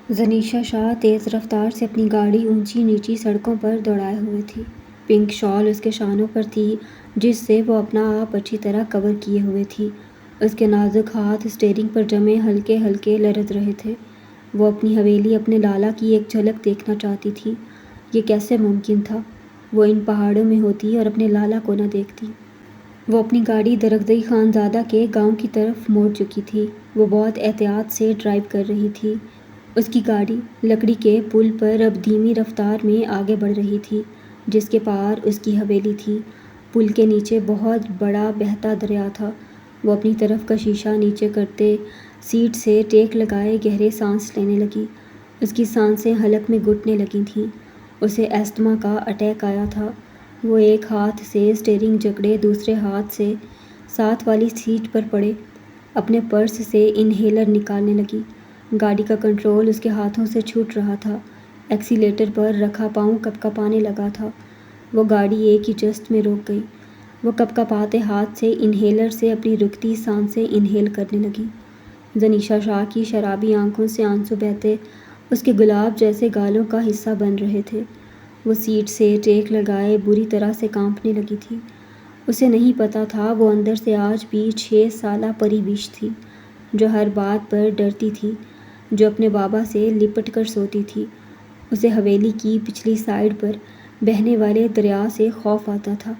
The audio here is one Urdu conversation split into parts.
زنیشا شاہ تیز رفتار سے اپنی گاڑی اونچی نیچی سڑکوں پر دوڑائے ہوئے تھی۔ پنک شال اس کے شانوں پر تھی جس سے وہ اپنا آپ اچھی طرح کور کیے ہوئے تھی۔ اس کے نازک ہاتھ اسٹیئرنگ پر جمے ہلکے ہلکے لرز رہے تھے۔ وہ اپنی حویلی اپنے لالا کی ایک جھلک دیکھنا چاہتی تھی۔ یہ کیسے ممکن تھا؟ وہ ان پہاڑوں میں ہوتی اور اپنے لالا کو نہ دیکھتی۔ وہ اپنی گاڑی درگزئی خانزادہ کے گاؤں کی طرف موڑ چکی تھی۔ وہ بہت احتیاط سے ڈرائیو کر رہی تھی۔ اس کی گاڑی لکڑی کے پل پر اب دھیمی رفتار میں آگے بڑھ رہی تھی جس کے پار اس کی حویلی تھی۔ پل کے نیچے بہت بڑا بہتا دریا تھا۔ وہ اپنی طرف کا شیشہ نیچے کرتے سیٹ سے ٹیک لگائے گہرے سانس لینے لگی۔ اس کی سانسیں حلق میں گھٹنے لگی تھیں۔ اسے استھما کا اٹیک آیا تھا۔ وہ ایک ہاتھ سے اسٹیئرنگ جکڑے دوسرے ہاتھ سے ساتھ والی سیٹ پر پڑے اپنے پرس سے انہیلر نکالنے لگی۔ گاڑی کا کنٹرول اس کے ہاتھوں سے چھوٹ رہا تھا۔ ایکسیلیٹر پر رکھا پاؤں کپکپانے لگا تھا۔ وہ گاڑی ایک ہی جسٹ میں رک گئی۔ وہ کپکپاتے ہاتھ سے انہیلر سے اپنی رکتی سانسیں انہیل کرنے لگی۔ زنیشا شاہ کی شرابی آنکھوں سے آنسو بہتے اس کے گلاب جیسے گالوں کا حصہ بن رہے تھے۔ وہ سیٹ سے ٹیک لگائے بری طرح سے کانپنے لگی تھی۔ اسے نہیں پتا تھا وہ اندر سے آج بھی 6 سالہ پری وش تھی جو ہر بات پر ڈرتی تھی، جو اپنے بابا سے لپٹ کر سوتی تھی۔ اسے حویلی کی پچھلی سائیڈ پر بہنے والے دریا سے خوف آتا تھا۔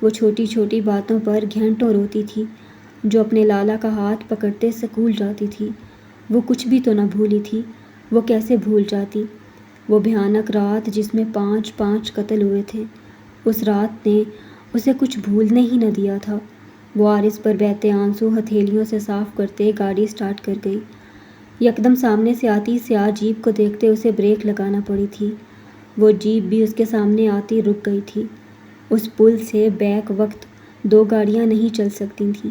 وہ چھوٹی چھوٹی باتوں پر گھنٹوں روتی تھی، جو اپنے لالا کا ہاتھ پکڑتے اسکول جاتی تھی۔ وہ کچھ بھی تو نہ بھولی تھی۔ وہ کیسے بھول جاتی؟ وہ بھیانک رات جس میں 5 قتل ہوئے تھے، اس رات نے اسے کچھ بھولنے ہی نہ دیا تھا۔ وہ عارض پر بہتے آنسو ہتھیلیوں سے صاف کرتے گاڑی سٹارٹ کر گئی۔ یکدم سامنے سے آتی سیاہ جیپ کو دیکھتے اسے بریک لگانا پڑی تھی۔ وہ جیپ بھی اس کے سامنے آتی رک گئی تھی۔ اس پل سے بیک وقت 2 گاڑیاں نہیں چل سکتی تھیں۔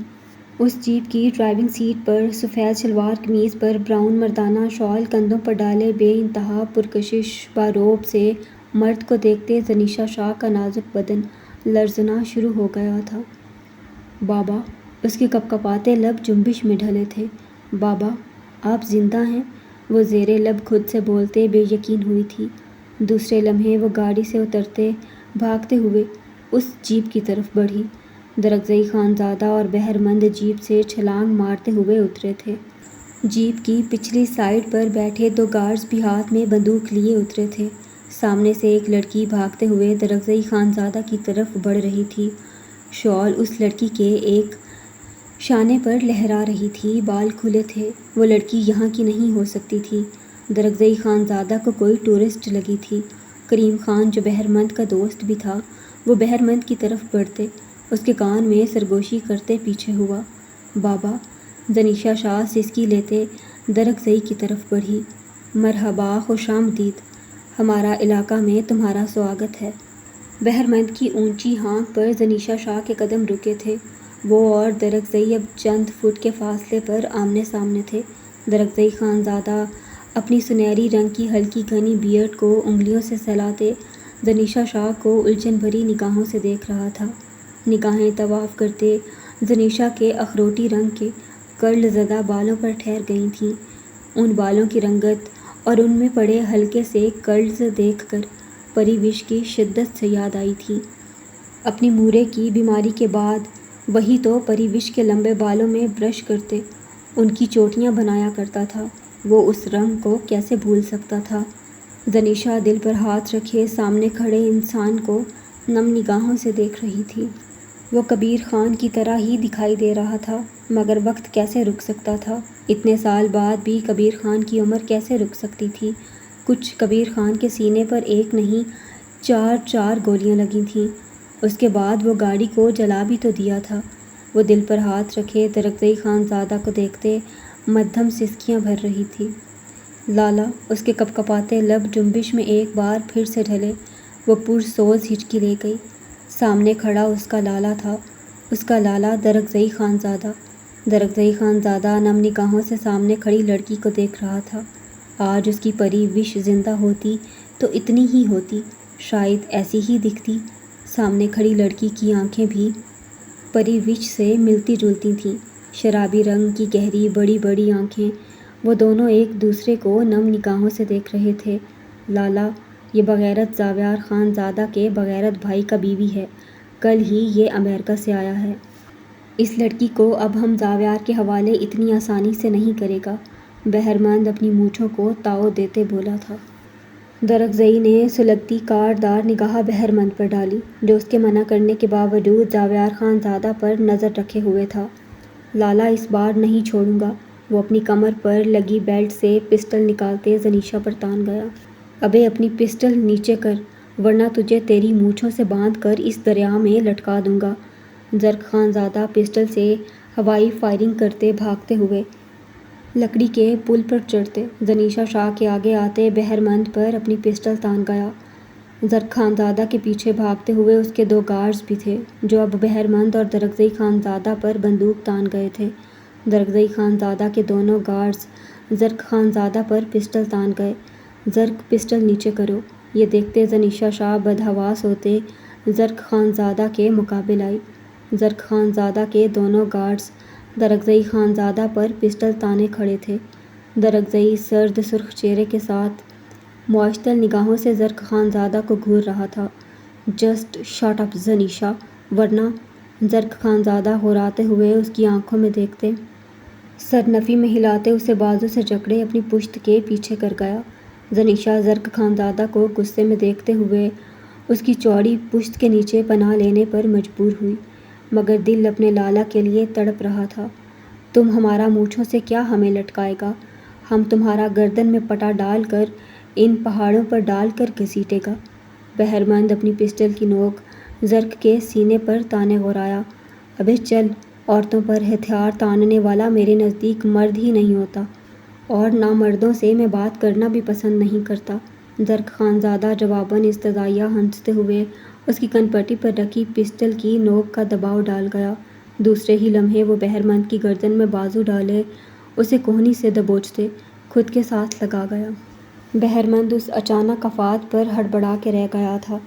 اس جیپ کی ڈرائیونگ سیٹ پر سفید شلوار قمیض پر براؤن مردانہ شال کندھوں پر ڈالے بے انتہا پرکشش باروب سے مرد کو دیکھتے زنیشا شاہ کا نازک بدن لرزنا شروع ہو گیا تھا۔ بابا! اس کے کپکپاتے لب جنبش میں ڈھلے تھے۔ بابا! آپ زندہ ہیں؟ وہ زیر لب خود سے بولتے بے یقین ہوئی تھی۔ دوسرے لمحے وہ گاڑی سے اترتے بھاگتے ہوئے اس جیپ کی طرف بڑھی۔ درگزئی خانزادہ اور بہرمند جیپ سے چھلانگ مارتے ہوئے اترے تھے۔ جیپ کی پچھلی سائیڈ پر بیٹھے 2 گارڈز بھی ہاتھ میں بندوق لیے اترے تھے۔ سامنے سے ایک لڑکی بھاگتے ہوئے درگزئی خانزادہ کی طرف بڑھ رہی تھی۔ شال اس لڑکی کے ایک شانے پر لہرا رہی تھی، بال کھلے تھے۔ وہ لڑکی یہاں کی نہیں ہو سکتی تھی۔ درگزئی خانزادہ کو کوئی ٹورسٹ لگی تھی۔ کریم خان جو بہرمند کا دوست بھی تھا، وہ بہرمند کی طرف بڑھتے اس کے کان میں سرگوشی کرتے پیچھے ہوا۔ بابا! زنیشا شاہ سسکی لیتے درگزئی کی طرف بڑھی۔ مرحبا، خوش آمدید۔ ہمارا علاقہ میں تمہارا سواگت ہے۔ بہرمند کی اونچی ہانک پر زنیشا شاہ کے قدم رکے تھے۔ وہ اور درگزئی اب چند فٹ کے فاصلے پر آمنے سامنے تھے۔ درگزئی خانزادہ اپنی سنہری رنگ کی ہلکی گھنی بیئرڈ کو انگلیوں سے سہلاتے زنیشا شاہ کو الجھن بھری نگاہوں سے دیکھ رہا تھا۔ نگاہیں طواف کرتے زنیشا کے اخروٹی رنگ کے کرل زدہ بالوں پر ٹھہر گئی تھیں۔ ان بالوں کی رنگت اور ان میں پڑے ہلکے سے کرلز دیکھ کر پری وش کی شدت سے یاد آئی تھی۔ اپنی مورے کی بیماری کے بعد وہی تو پری وش کے لمبے بالوں میں برش کرتے ان کی چوٹیاں بنایا کرتا تھا۔ وہ اس رنگ کو کیسے بھول سکتا تھا؟ زنیشا دل پر ہاتھ رکھے سامنے کھڑے انسان کو نم نگاہوں سے دیکھ رہی تھی۔ وہ کبیر خان کی طرح ہی دکھائی دے رہا تھا، مگر وقت کیسے رک سکتا تھا؟ اتنے سال بعد بھی کبیر خان کی عمر کیسے رک سکتی تھی؟ کچھ کبیر خان کے سینے پر 1 نہیں 4 گولیاں لگی تھیں۔ اس کے بعد وہ گاڑی کو جلا بھی تو دیا تھا۔ وہ دل پر ہاتھ رکھے درگزئی خانزادہ کو دیکھتے مدھم سسکیاں بھر رہی تھی۔ لالا! اس کے کپکپاتے لب جنبش میں ایک بار پھر سے ڈھلے۔ وہ پرسوز ہچکی لے گئی۔ سامنے کھڑا اس کا لالا تھا، اس کا لالا درگزئی خانزادہ۔ درگزئی خانزادہ نم نگاہوں سے سامنے کھڑی لڑکی کو دیکھ رہا تھا۔ آج اس کی پری وش زندہ ہوتی تو اتنی ہی ہوتی، شاید ایسی ہی دکھتی۔ سامنے کھڑی لڑکی کی آنکھیں بھی پری وش سے ملتی جلتی تھیں۔ شرابی رنگ کی گہری بڑی بڑی آنکھیں وہ دونوں ایک دوسرے کو نم نگاہوں سے دیکھ رہے تھے۔ لالا، یہ بغیرت زاویار خان زادہ کے بغیرت بھائی کا بیوی ہے۔ کل ہی یہ امریکہ سے آیا ہے۔ اس لڑکی کو اب ہم زاویار کے حوالے اتنی آسانی سے نہیں کرے گا۔ بہرمند اپنی مونچھوں کو تاؤ دیتے بولا تھا۔ درخزئی نے سلگتی کاٹدار نگاہ بہرمند پر ڈالی، جو اس کے منع کرنے کے باوجود زاویار خان زادہ پر نظر رکھے ہوئے تھا۔ لالا، اس بار نہیں چھوڑوں گا۔ وہ اپنی کمر پر لگی بیلٹ سے پسٹل نکالتے زنیشا پر تان گیا۔ ابے اپنی پسٹل نیچے کر، ورنہ تجھے تیری مونچھوں سے باندھ کر اس دریا میں لٹکا دوں گا۔ زرق خان زادہ پسٹل سے ہوائی فائرنگ کرتے بھاگتے ہوئے لکڑی کے پل پر چڑھتے زنیشا شاہ کے آگے آتے بہرمند پر اپنی پسٹل تان گیا۔ زرق خان زادہ کے پیچھے بھاگتے ہوئے اس کے 2 گارڈز بھی تھے، جو اب بہرمند اور درخزئی خان زادہ پر بندوق تان گئے تھے۔ درخزئی خان زادہ کے دونوں گارڈز زرق خان زادہ پر پسٹل تان گئے۔ زرق، پسٹل نیچے کرو۔ یہ دیکھتے زنیشا شاہ بدحواس ہوتے زرق خان زادہ کے مقابل آئی۔ زرق خان زادہ کے دونوں گارڈز درخزئی خان زادہ پر پسٹل تانے کھڑے تھے۔ درخزئی سرد سرخ چہرے کے ساتھ معتدل نگاہوں سے زرق خان زادہ کو گھور رہا تھا۔ جسٹ شٹ اپ زنیشا، ورنہ… زرق خان زادہ ہراتے ہوئے اس کی آنکھوں میں دیکھتے، سر نفی میں ہلاتے اسے بازو سے جکڑے اپنی پشت کے پیچھے کر گیا۔ زنیشا زرق خان زادہ کو غصے میں دیکھتے ہوئے اس کی چوڑی پشت کے نیچے پناہ لینے پر مجبور ہوئی، مگر دل اپنے لالا کے لیے تڑپ رہا تھا۔ تم ہمارا مونچھوں سے کیا ہمیں لٹکائے گا؟ ہم تمہارا گردن میں پٹا ڈال کر ان پہاڑوں پر ڈال کر گھسیٹے گا۔ بہرمند اپنی پسٹل کی نوک زرق کے سینے پر تانے غورایا۔ ابے چل، عورتوں پر ہتھیار تاننے والا میرے نزدیک مرد ہی نہیں ہوتا، اور نامردوں سے میں بات کرنا بھی پسند نہیں کرتا۔ زرق خان زادہ جواباً استدعائیہ ہنستے ہوئے اس کی کنپٹی پر رکھی پسٹل کی نوک کا دباؤ ڈال گیا۔ دوسرے ہی لمحے وہ بہرمند کی گردن میں بازو ڈالے اسے کوہنی سے دبوچتے خود کے ساتھ لگا گیا۔ بہرمند اس اچانک آفات پر ہڑبڑا کے رہ گیا تھا۔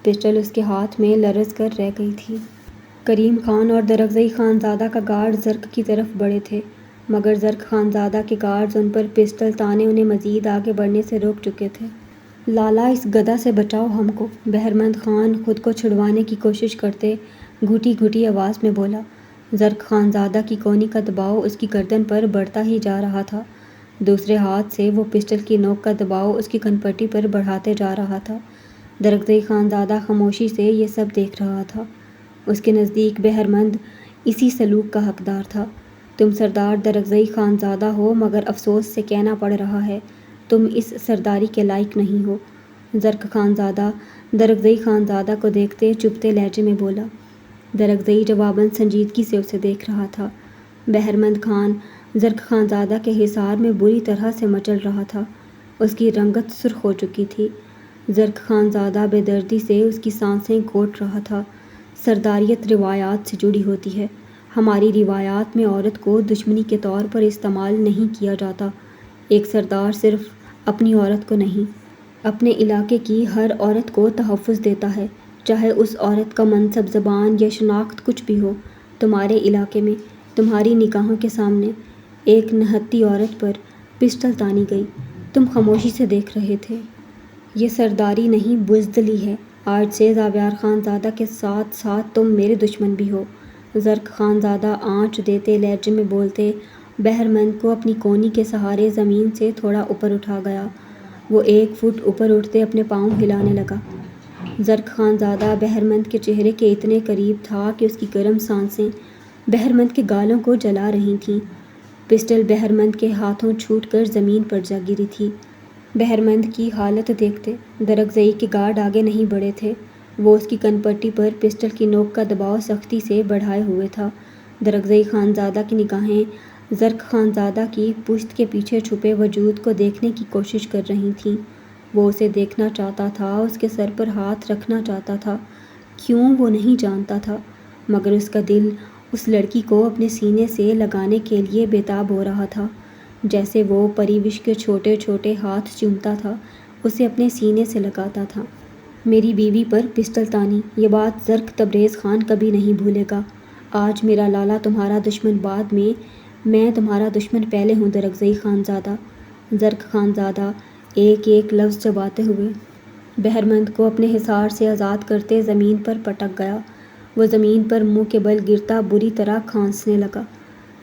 پسٹل اس کے ہاتھ میں لرز کر رہ گئی تھی۔ کریم خان اور درخزئی خان زادہ کا گارڈ زرق کی طرف بڑھے تھے، مگر زرق خان زادہ کے گارڈز ان پر پسٹل تانے انہیں مزید آگے بڑھنے سے روک چکے تھے۔ لالا، اس گدھا سے بچاؤ ہم کو، بہرمند خان خود کو چھڑوانے کی کوشش کرتے گھٹی گھٹی آواز میں بولا۔ زرق خان زادہ کی کونی کا دباؤ اس کی گردن پر بڑھتا ہی جا رہا تھا۔ دوسرے ہاتھ سے وہ پسٹل کی نوک کا دباؤ اس کی کنپٹی پر بڑھاتے جا رہا تھا۔ درخزئی خان زادہ خاموشی سے یہ سب دیکھ رہا تھا۔ اس کے نزدیک بہرمند اسی سلوک کا حقدار تھا۔ تم سردار درخزئی خان زادہ ہو، مگر افسوس سے کہنا پڑ رہا ہے تم اس سرداری کے لائق نہیں ہو۔ زرق خان زادہ درخزئی خان زادہ کو دیکھتے چبھتے لہجے میں بولا۔ درخزئی جواباً سنجیدگی سے اسے دیکھ رہا تھا۔ بہرمند خان زرق خان زادہ کے حصار میں بری طرح سے مچل رہا تھا۔ اس کی رنگت سرخ ہو چکی تھی۔ زرق خان زادہ بے دردی سے اس کی سانسیں گھونٹ رہا تھا۔ سرداریت روایات سے جڑی ہوتی ہے۔ ہماری روایات میں عورت کو دشمنی کے طور پر استعمال نہیں کیا جاتا۔ ایک سردار صرف اپنی عورت کو نہیں، اپنے علاقے کی ہر عورت کو تحفظ دیتا ہے، چاہے اس عورت کا منصب، زبان یا شناخت کچھ بھی ہو۔ تمہارے علاقے میں تمہاری نگاہوں کے سامنے ایک نہتی عورت پر پسٹل تانی گئی، تم خاموشی سے دیکھ رہے تھے۔ یہ سرداری نہیں، بزدلی ہے۔ آج سے زاویار خان زادہ کے ساتھ ساتھ تم میرے دشمن بھی ہو۔ زرق خان زادہ آنچ دیتے لہجے میں بولتے بہرمند کو اپنی کونی کے سہارے زمین سے تھوڑا اوپر اٹھا گیا۔ وہ 1 فٹ اوپر اٹھتے اپنے پاؤں ہلانے لگا۔ زرق خان زادہ بہرمند کے چہرے کے اتنے قریب تھا کہ اس کی گرم سانسیں بہرمند کے گالوں کو جلا رہی تھیں۔ پسٹل بہرمند کے ہاتھوں چھوٹ کر زمین پر جا گری تھی۔ بہرمند کی حالت دیکھتے درخزئی کے گارڈ آگے نہیں بڑھے تھے۔ وہ اس کی کنپٹی پر پسٹل کی نوک کا دباؤ سختی سے بڑھائے ہوئے تھا۔ درخزئی خان زادہ کی نگاہیں زرق خان زادہ کی پشت کے پیچھے چھپے وجود کو دیکھنے کی کوشش کر رہی تھیں۔ وہ اسے دیکھنا چاہتا تھا، اس کے سر پر ہاتھ رکھنا چاہتا تھا۔ کیوں وہ نہیں جانتا تھا، مگر اس کا دل اس لڑکی کو اپنے سینے سے لگانے کے لیے بےتاب ہو رہا تھا، جیسے وہ پریوش کے چھوٹے چھوٹے ہاتھ چومتا تھا، اسے اپنے سینے سے لگاتا تھا۔ میری بیوی پر پسٹل تانی، یہ بات زرق تبریز خان کبھی نہیں بھولے گا۔ آج میرا لالا تمہارا دشمن، بعد میں میں تمہارا دشمن پہلے ہوں درگزئی خانزادہ۔ زرق خانزادہ ایک ایک لفظ چباتے ہوئے بہرمند کو اپنے حصار سے آزاد کرتے زمین پر پٹک گیا۔ وہ زمین پر منہ کے بل گرتا بری طرح کھانسنے لگا۔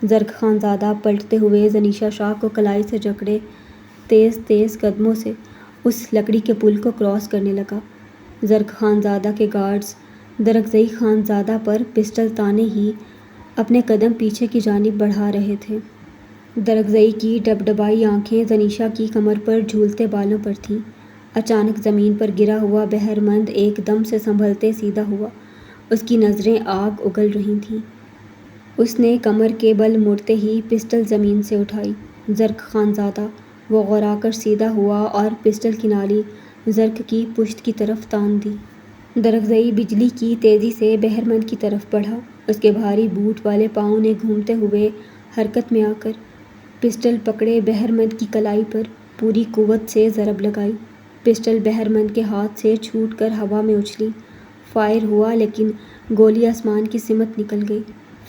زرق خانزادہ پلٹتے ہوئے زنیشا شاہ کو کلائی سے جکڑے تیز تیز قدموں سے اس لکڑی کے پل کو کراس کرنے لگا۔ زرق خانزادہ کے گارڈز درگزئی خانزادہ پر پسٹل تانے ہی اپنے قدم پیچھے کی جانب بڑھا رہے تھے۔ درگزئی کی ڈبڈبائی آنکھیں زنیشا کی کمر پر جھولتے بالوں پر تھیں۔ اچانک زمین پر گرا ہوا بہرمند ایک دم سے سنبھلتے سیدھا ہوا۔ اس کی نظریں آگ اگل رہی تھیں۔ اس نے کمر کے بل مڑتے ہی پسٹل زمین سے اٹھائی۔ زرق خانزادہ وہ غورا کر سیدھا ہوا اور پسٹل کی نالی زرق کی پشت کی طرف تان دی۔ درگزئی بجلی کی تیزی سے بہرمند کی طرف بڑھا۔ اس کے بھاری بوٹ والے پاؤں نے گھومتے ہوئے حرکت میں آ کر پسٹل پکڑے بہرمند کی کلائی پر پوری قوت سے ضرب لگائی۔ پسٹل بہرمند کے ہاتھ سے چھوٹ کر ہوا میں اچھلی۔ فائر ہوا لیکن گولی آسمان کی سمت نکل گئی۔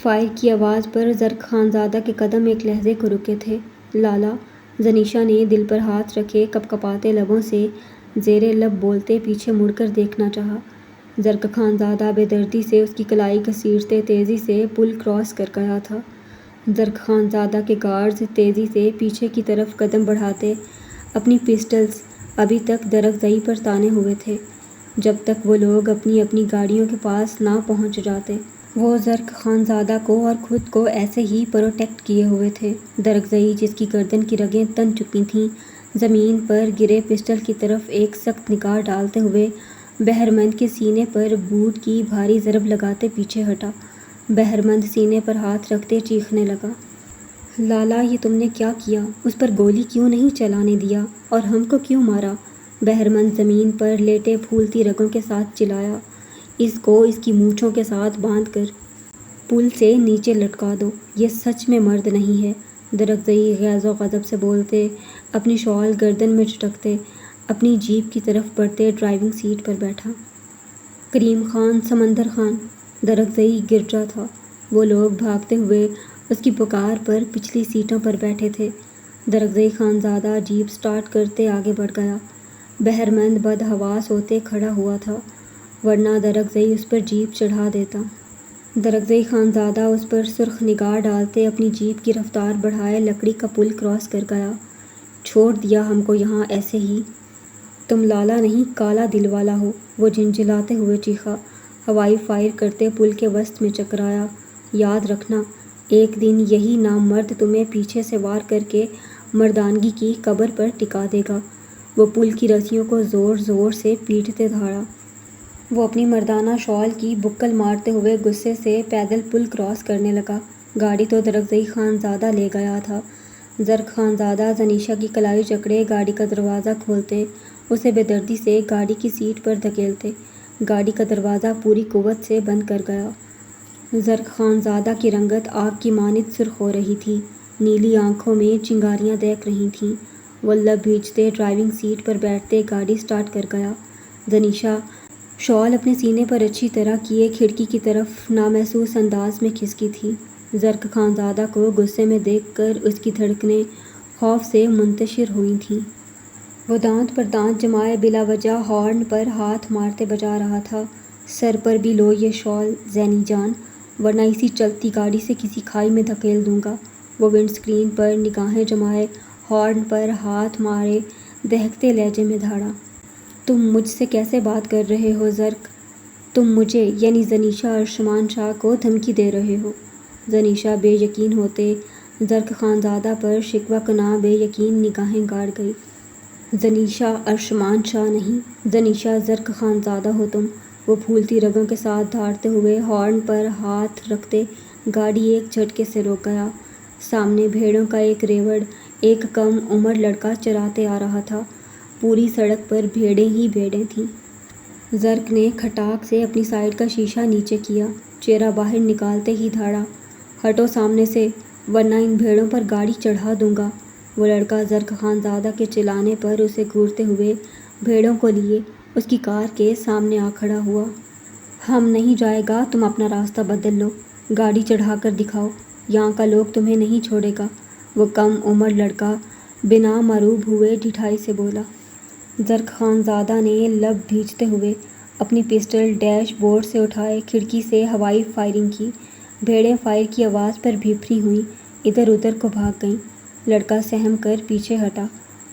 فائر کی آواز پر زرق خانزادہ کے قدم ایک لہجے کو رکے تھے۔ لالا، زنیشا نے دل پر ہاتھ رکھے کپکپاتے لبوں سے زیر لب بولتے پیچھے مڑ کر دیکھنا چاہا۔ زرق خانزادہ بے دردی سے اس کی کلائی گھسیٹتے تیزی سے پل کراس کر گیا تھا۔ زرق خانزادہ کے گارڈز تیزی سے پیچھے کی طرف قدم بڑھاتے اپنی پسٹلز ابھی تک درگزئی پر تانے ہوئے تھے جب تک وہ لوگ اپنی اپنی گاڑیوں کے پاس نہ پہنچ جاتے۔ وہ زرق خانزادہ کو اور خود کو ایسے ہی پروٹیکٹ کیے ہوئے تھے۔ درگزئی جس کی گردن کی رگیں تن چکی تھیں زمین پر گرے پسٹل کی طرف ایک سخت نگاہ ڈالتے ہوئے بہرمند کے سینے پر بوٹ کی بھاری ضرب لگاتے پیچھے ہٹا۔ بہرمند سینے پر ہاتھ رکھتے چیخنے لگا۔ لالا، یہ تم نے کیا کیا؟ اس پر گولی کیوں نہیں چلانے دیا اور ہم کو کیوں مارا؟ بہرمند زمین پر لیٹے پھولتی رگوں کے ساتھ چلایا۔ اس کو اس کی مونچھوں کے ساتھ باندھ کر پل سے نیچے لٹکا دو۔ یہ سچ میں مرد نہیں ہے۔ درگزئی غیظ و غضب سے بولتے اپنی شال گردن میں چٹکتے اپنی جیپ کی طرف بڑھتے ڈرائیونگ سیٹ پر بیٹھا۔ کریم خان، سمندر خان۔ درگزئی گرجا تھا۔ وہ لوگ بھاگتے ہوئے اس کی پکار پر پچھلی سیٹوں پر بیٹھے تھے۔ درگزئی خانزادہ جیپ سٹارٹ کرتے آگے بڑھ گیا۔ بہرمند بدحواس ہوتے کھڑا ہوا تھا ورنہ درگزئی اس پر جیپ چڑھا دیتا۔ درگزئی خانزادہ اس پر سرخ نگاہ ڈالتے اپنی جیپ کی رفتار بڑھائے لکڑی کا پل کراس کر گیا۔ چھوڑ دیا ہم کو یہاں ایسے ہی؟ تم لالا نہیں کالا دل والا ہو، وہ جھنجھلاتے ہوئے چیخا۔ ہوائی فائر کرتے پل کے وسط میں چکرایا۔ یاد رکھنا، ایک دن یہی نامرد تمہیں پیچھے سے وار کر کے مردانگی کی قبر پر ٹکا دے گا۔ وہ پل کی رسیوں کو زور زور سے پیٹتے دھاڑا۔ وہ اپنی مردانہ شال کی بکل مارتے ہوئے غصے سے پیدل پل کراس کرنے لگا۔ گاڑی تو درگزئی خانزادہ لے گیا تھا۔ زرق خانزادہ زنیشا کی کلائی جکڑے گاڑی کا دروازہ کھولتے اسے بے دردی سے گاڑی کی سیٹ پر دھکیلتے۔ گاڑی کا دروازہ پوری قوت سے بند کر گیا۔ زرق خانزادہ کی رنگت آگ کی مانند سرخ ہو رہی تھی۔ نیلی آنکھوں میں چنگاریاں دیکھ رہی تھیں۔ وہ لب بھیجتے ڈرائیونگ سیٹ پر بیٹھتے گاڑی سٹارٹ کر گیا۔ زنیشا شال اپنے سینے پر اچھی طرح کیے کھڑکی کی طرف نامحسوس انداز میں کھسکی تھی۔ زرق خانزادہ کو غصے میں دیکھ کر اس کی دھڑکنیں خوف سے منتشر ہوئی تھیں۔ وہ دانت پر دانت جمائے بلا وجہ ہارن پر ہاتھ مارتے بجا رہا تھا۔ سر پر بھی لو یہ شال زینی جان، ورنہ اسی چلتی گاڑی سے کسی کھائی میں دھکیل دوں گا۔ وہ ونڈ اسکرین پر نگاہیں جمائے ہارن پر ہاتھ مارے دہکتے لہجے میں دھاڑا۔ تم مجھ سے کیسے بات کر رہے ہو زرق؟ تم مجھے یعنی زنیشا ارشمان شاہ کو دھمکی دے رہے ہو؟ زنیشا بے یقین ہوتے زرق خانزادہ پر شکوہ کناں بے یقین نگاہیں گاڑ گئی۔ زنیشا ارشمان شاہ نہیں، زنیشا زرق خانزادہ ہو تم۔ وہ پھولتی رگوں کے ساتھ دھاڑتے ہوئے ہارن پر ہاتھ رکھتے گاڑی ایک جھٹکے سے رک گیا۔ سامنے بھیڑوں کا ایک ریوڑ ایک کم عمر لڑکا چراتے آ رہا تھا۔ پوری سڑک پر بھیڑیں ہی بھیڑیں تھیں۔ زرق نے کھٹاک سے اپنی سائیڈ کا شیشہ نیچے کیا، چہرہ باہر نکالتے ہی دھاڑا، ہٹو سامنے سے ورنہ ان بھیڑوں پر گاڑی چڑھا دوں گا۔ وہ لڑکا زرق خانزادہ کے چلانے پر اسے گھورتے ہوئے بھیڑوں کو لیے اس کی کار کے سامنے آ کھڑا ہوا۔ ہم نہیں جائے گا، تم اپنا راستہ بدل لو، گاڑی چڑھا کر دکھاؤ۔ یہاں کا لوگ تمہیں نہیں چھوڑے گا، وہ کم عمر لڑکا بنا مروب ہوئے ڈٹھائی سے بولا۔ زرق خانزادہ نے لب بھیجتے ہوئے اپنی پسٹل ڈیش بورڈ سے اٹھائے، کھڑکی سے ہوائی فائرنگ کی۔ بھیڑیں فائر کی آواز پر بھیپری ہوئیں، ادھر ادھر کو بھاگ گئیں۔ لڑکا سہم کر پیچھے ہٹا،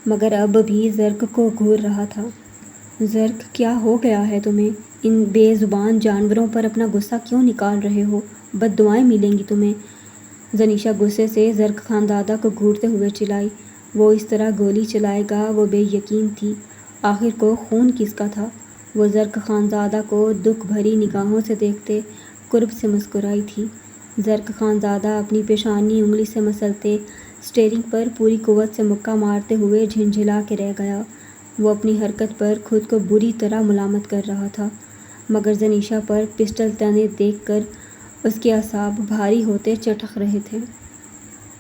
مگر اب بھی زرق کو گھور رہا تھا۔ زرق، کیا ہو گیا ہے تمہیں؟ ان بے زبان جانوروں پر اپنا غصہ کیوں نکال رہے ہو؟ بد دعائیں ملیں گی تمہیں۔ زنیشہ غصے سے زرق خانزادہ کو گھورتے ہوئے چلائی۔ وہ اس طرح گولی چلائے گا، وہ بے یقین تھی۔ آخر کو خون کس کا تھا؟ وہ زرق خانزادہ کو دکھ بھری نگاہوں سے دیکھتے قرب سے مسکرائی تھی۔ زرق خانزادہ اپنی پیشانی انگلی سے مسلتے اسٹیئرنگ پر پوری قوت سے مکہ مارتے ہوئے جھنجھلا کے رہ گیا۔ وہ اپنی حرکت پر خود کو بری طرح ملامت کر رہا تھا، مگر زنیشہ پر پسٹل تنے دیکھ کر اس کے اعصاب بھاری ہوتے چٹخ رہے تھے۔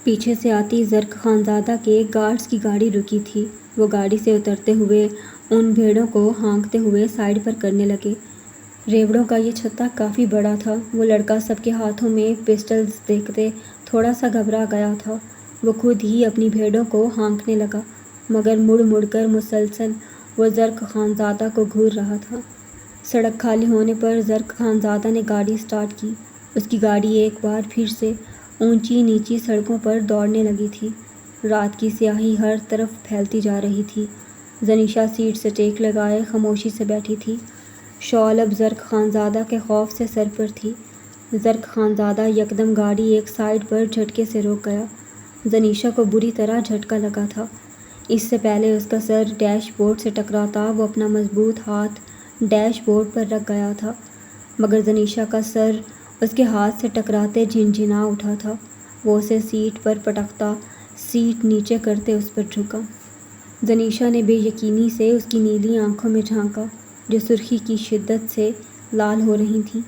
پیچھے سے آتی زرق خانزادہ کے گارڈز کی گاڑی رکی تھی۔ وہ گاڑی سے اترتے ہوئے ان بھیڑوں کو ہانکتے ہوئے سائیڈ پر کرنے لگے۔ ریوڑوں کا یہ چھتا کافی بڑا تھا۔ وہ لڑکا سب کے ہاتھوں میں پسٹلز دیکھتے تھوڑا سا گھبرا گیا تھا۔ وہ خود ہی اپنی بھیڑوں کو ہانکنے لگا، مگر مڑ مڑ کر مسلسل وہ زرق خانزادہ کو گھور رہا تھا۔ سڑک خالی ہونے پر زرق خانزادہ نے گاڑی سٹارٹ کی۔ اس کی گاڑی ایک بار پھر سے اونچی نیچی سڑکوں پر دوڑنے لگی تھی۔ رات کی سیاہی ہر طرف پھیلتی جا رہی تھی۔ زنیشہ سیٹ سے ٹیک لگائے خاموشی سے بیٹھی تھی۔ شال اب زرق خانزادہ کے خوف سے سر پر تھی۔ زرق خانزادہ یکدم گاڑی ایک سائیڈ پر جھٹکے سے روک گیا۔ زنیشہ کو بری طرح جھٹکا لگا تھا۔ اس سے پہلے اس کا سر ڈیش بورڈ سے ٹکراتا وہ اپنا مضبوط ہاتھ ڈیش بورڈ پر رکھ گیا تھا، مگر زنیشہ کا سر اس کے ہاتھ سے ٹکراتے جھنجھنا اٹھا تھا۔ وہ اسے سیٹ پر پٹکتا سیٹ نیچے کرتے اس پر جھکا۔ زنیشہ نے بے یقینی سے اس کی نیلی آنکھوں میں جھانکا، جو سرخی کی شدت سے لال ہو رہی تھیں۔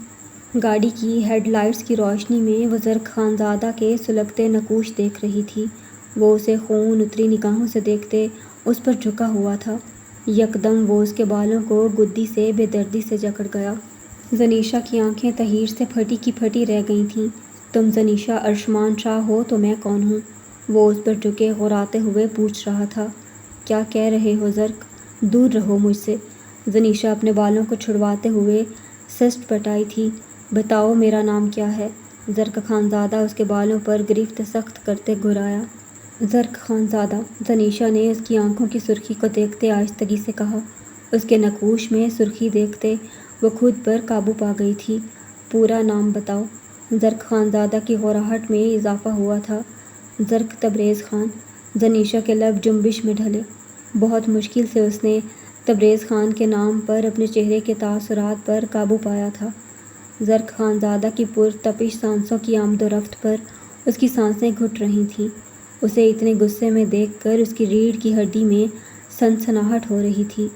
گاڑی کی ہیڈ لائٹس کی روشنی میں وہ زرق خانزادہ کے سلگتے نقوش دیکھ رہی تھی۔ وہ اسے خون اتری نگاہوں سے دیکھتے اس پر جھکا ہوا تھا۔ یکدم وہ اس کے بالوں کو گدی سے بے دردی سے جکڑ گیا۔ زنیشہ کی آنکھیں تحیر سے پھٹی کی پھٹی رہ گئی تھیں۔ تم زنیشہ ارشمان شاہ ہو تو میں کون ہوں؟ وہ اس پر جھکے غراتے ہوئے پوچھ رہا تھا۔ کیا کہہ رہے ہو زرق؟ دور رہو مجھ سے۔ زنیشہ اپنے بالوں کو چھڑواتے ہوئے سست پٹائی تھی۔ بتاؤ میرا نام کیا ہے؟ زرق خانزادہ اس کے بالوں پر گرفت سخت کرتے گھرایا۔ زرق خانزادہ، زنیشہ نے اس کی آنکھوں کی سرخی کو دیکھتے آہستگی سے کہا۔ اس کے نقوش میں سرخی دیکھتے وہ خود پر قابو پا گئی تھی۔ پورا نام بتاؤ۔ زرق خانزادہ کی غراہٹ میں اضافہ ہوا تھا۔ زرق تبریز خان۔ زنیشہ کے لب جنبش میں ڈھلے۔ بہت مشکل سے اس نے تبریز خان کے نام پر اپنے چہرے کے تاثرات پر قابو پایا تھا۔ زرق خانزادہ کی پرتپش سانسوں کی آمد و رفت پر اس کی سانسیں گھٹ رہی تھیں۔ اسے اتنے غصے میں دیکھ کر اس کی ریڑھ کی ہڈی میں سنسناہٹ ہو رہی تھی۔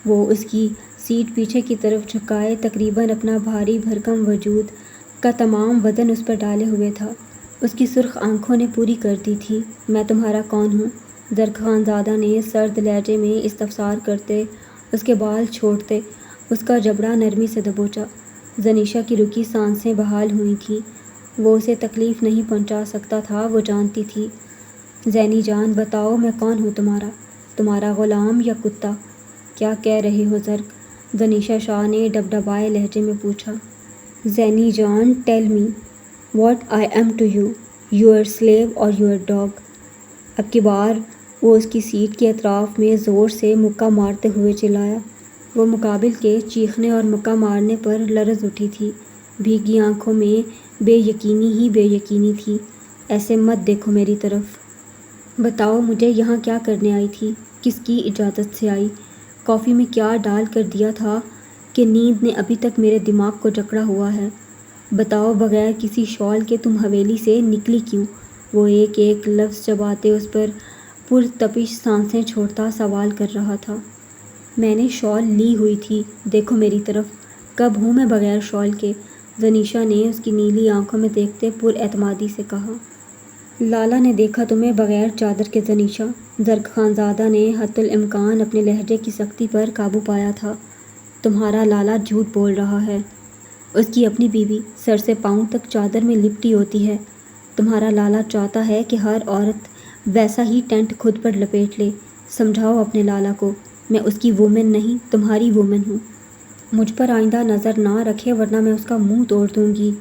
وہ اس کی سیٹ پیچھے کی طرف جھکائے تقریباً اپنا بھاری بھرکم وجود کا تمام وزن اس پر ڈالے ہوئے تھا۔ اس کی سرخ آنکھوں نے پوری کر دی تھی۔ میں تمہارا کون ہوں؟ زرق خانزادہ نے سرد لہجے میں استفسار کرتے اس کے بال چھوڑتے اس کا جبڑا نرمی سے دبوچا۔ زنیشہ کی رکی سانسیں بحال ہوئی تھیں۔ وہ اسے تکلیف نہیں پہنچا سکتا تھا، وہ جانتی تھی۔ زینی جان، بتاؤ میں کون ہوں تمہارا غلام یا کتا؟ کیا کہہ رہے ہو زرق؟ زنیشہ شاہ نے ڈبڈبائے لہجے میں پوچھا۔ زینی جان، tell me what I am to you, your slave اور یور ڈاگ۔ اب کی بار وہ اس کی سیٹ کے اطراف میں زور سے مکہ مارتے ہوئے چلایا۔ وہ مقابل کے چیخنے اور مکہ مارنے پر لرز اٹھی تھی۔ بھیگی آنکھوں میں بے یقینی ہی بے یقینی تھی۔ ایسے مت دیکھو میری طرف۔ بتاؤ مجھے یہاں کیا کرنے آئی تھی؟ کس کی اجازت سے آئی؟ کافی میں کیا ڈال کر دیا تھا کہ نیند نے ابھی تک میرے دماغ کو جکڑا ہوا ہے؟ بتاؤ بغیر کسی شال کے تم حویلی سے نکلی کیوں؟ وہ ایک ایک لفظ چباتے اس پر پرتپش سانسیں چھوڑتا سوال کر رہا تھا۔ میں نے شال لی ہوئی تھی، دیکھو میری طرف۔ کب ہوں میں بغیر شال کے؟ زنیشہ نے اس کی نیلی آنکھوں میں دیکھتے پر اعتمادی سے کہا۔ لالا نے دیکھا تمہیں بغیر چادر کے زنیشہ۔ زرق خانزادہ نے حتی الامکان اپنے لہجے کی سختی پر قابو پایا تھا۔ تمہارا لالا جھوٹ بول رہا ہے۔ اس کی اپنی بیوی سر سے پاؤں تک چادر میں لپٹی ہوتی ہے۔ تمہارا لالا چاہتا ہے کہ ہر عورت ویسا ہی ٹینٹ خود پر لپیٹ لے۔ سمجھاؤ اپنے لالا کو، میں اس کی وومن نہیں تمہاری وومن ہوں۔ مجھ پر آئندہ نظر نہ رکھے ورنہ میں اس کا منہ توڑ دوں گی۔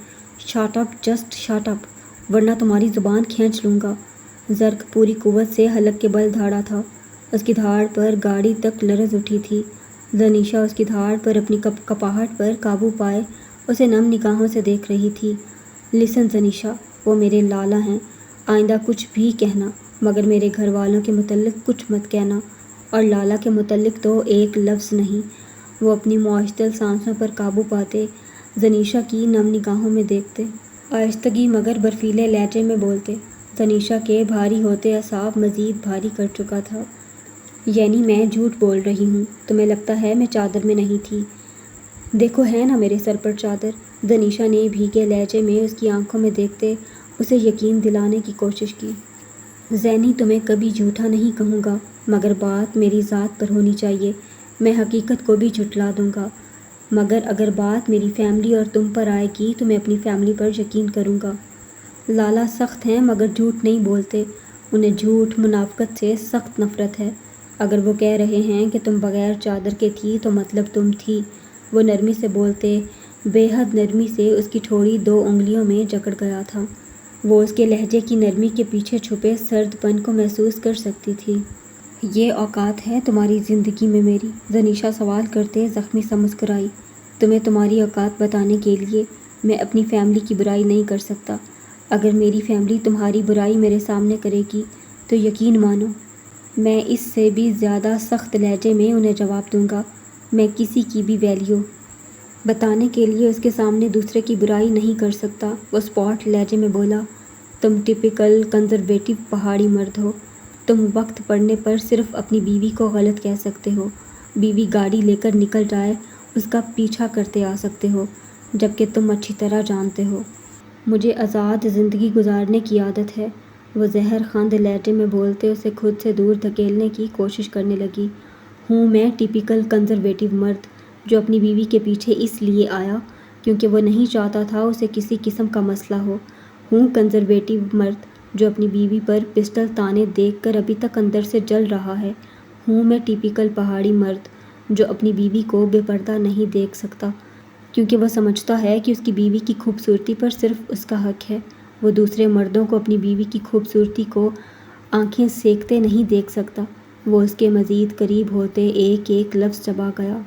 Shut up, just shut up, ورنہ تمہاری زبان کھینچ لوں گا۔ زرق پوری قوت سے حلق کے بل دھاڑا تھا۔ اس کی دھاڑ پر گاڑی تک لرز اٹھی تھی۔ زنیشا اس کی دھاڑ پر اپنی کپاہٹ پر قابو پائے اسے نم نگاہوں سے دیکھ رہی تھی۔ لسن زنیشا، وہ میرے لالا ہیں، آئندہ کچھ بھی کہنا مگر میرے گھر والوں کے متعلق کچھ مت کہنا، اور لالا کے متعلق تو ایک لفظ نہیں۔ وہ اپنی معتدل سانسوں پر قابو پاتے زنیشا کی نم نگاہوں میں دیکھتے، آہستگی مگر برفیلے لہجے میں بولتے۔ زنیشا کے بھاری ہوتے اعصاب مزید بھاری کر چکا تھا۔ یعنی میں جھوٹ بول رہی ہوں؟ تمہیں لگتا ہے میں چادر میں نہیں تھی؟ دیکھو ہے نا میرے سر پر چادر۔ زنیشا نے بھیگے لہجے میں اس کی آنکھوں میں دیکھتے اسے یقین دلانے کی کوشش کی۔ زینی، تمہیں کبھی جھوٹا نہیں کہوں گا مگر بات میری ذات پر ہونی چاہیے۔ میں حقیقت کو بھی جھٹلا دوں گا مگر اگر بات میری فیملی اور تم پر آئے گی تو میں اپنی فیملی پر یقین کروں گا۔ لالا سخت ہیں مگر جھوٹ نہیں بولتے، انہیں جھوٹ منافقت سے سخت نفرت ہے۔ اگر وہ کہہ رہے ہیں کہ تم بغیر چادر کے تھی تو مطلب تم تھی۔ وہ نرمی سے بولتے، بے حد نرمی سے اس کی ٹھوڑی 2 انگلیوں میں جکڑ گیا تھا۔ وہ اس کے لہجے کی نرمی کے پیچھے چھپے سرد پن کو محسوس کر سکتی تھی۔ یہ اوقات ہے تمہاری زندگی میں میری؟ زنیشا سوال کرتے زخمی سا مسکرائی۔ تمہیں تمہاری اوقات بتانے کے لیے میں اپنی فیملی کی برائی نہیں کر سکتا۔ اگر میری فیملی تمہاری برائی میرے سامنے کرے گی تو یقین مانو میں اس سے بھی زیادہ سخت لہجے میں انہیں جواب دوں گا۔ میں کسی کی بھی ویلیو بتانے کے لیے اس کے سامنے دوسرے کی برائی نہیں کر سکتا۔ وہ اسپاٹ لہجے میں بولا، تم ٹپیکل کنزرویٹو پہاڑی مرد ہو۔ تم وقت پڑنے پر صرف اپنی بیوی کو غلط کہہ سکتے ہو۔ بیوی گاڑی لے کر نکل جائے اس کا پیچھا کرتے آ سکتے ہو، جبکہ تم اچھی طرح جانتے ہو مجھے آزاد زندگی گزارنے کی عادت ہے۔ وہ زہر خند لہجے میں بولتے اسے خود سے دور دھکیلنے کی کوشش کرنے لگی۔ ہوں میں ٹپیکل کنزرویٹو مرد جو اپنی بیوی کے پیچھے اس لیے آیا کیونکہ وہ نہیں چاہتا تھا اسے کسی قسم کا مسئلہ ہو۔ ہوں کنزرویٹو مرد جو اپنی بیوی پر پسٹل تانے دیکھ کر ابھی تک اندر سے جل رہا ہے۔ ہوں میں ٹپیکل پہاڑی مرد جو اپنی بیوی کو بے پردہ نہیں دیکھ سکتا کیونکہ وہ سمجھتا ہے کہ اس کی بیوی کی خوبصورتی پر صرف اس کا حق ہے۔ وہ دوسرے مردوں کو اپنی بیوی کی خوبصورتی کو آنکھیں سینکتے نہیں دیکھ سکتا۔ وہ اس کے مزید قریب ہوتے ایک ایک لفظ چبا گیا۔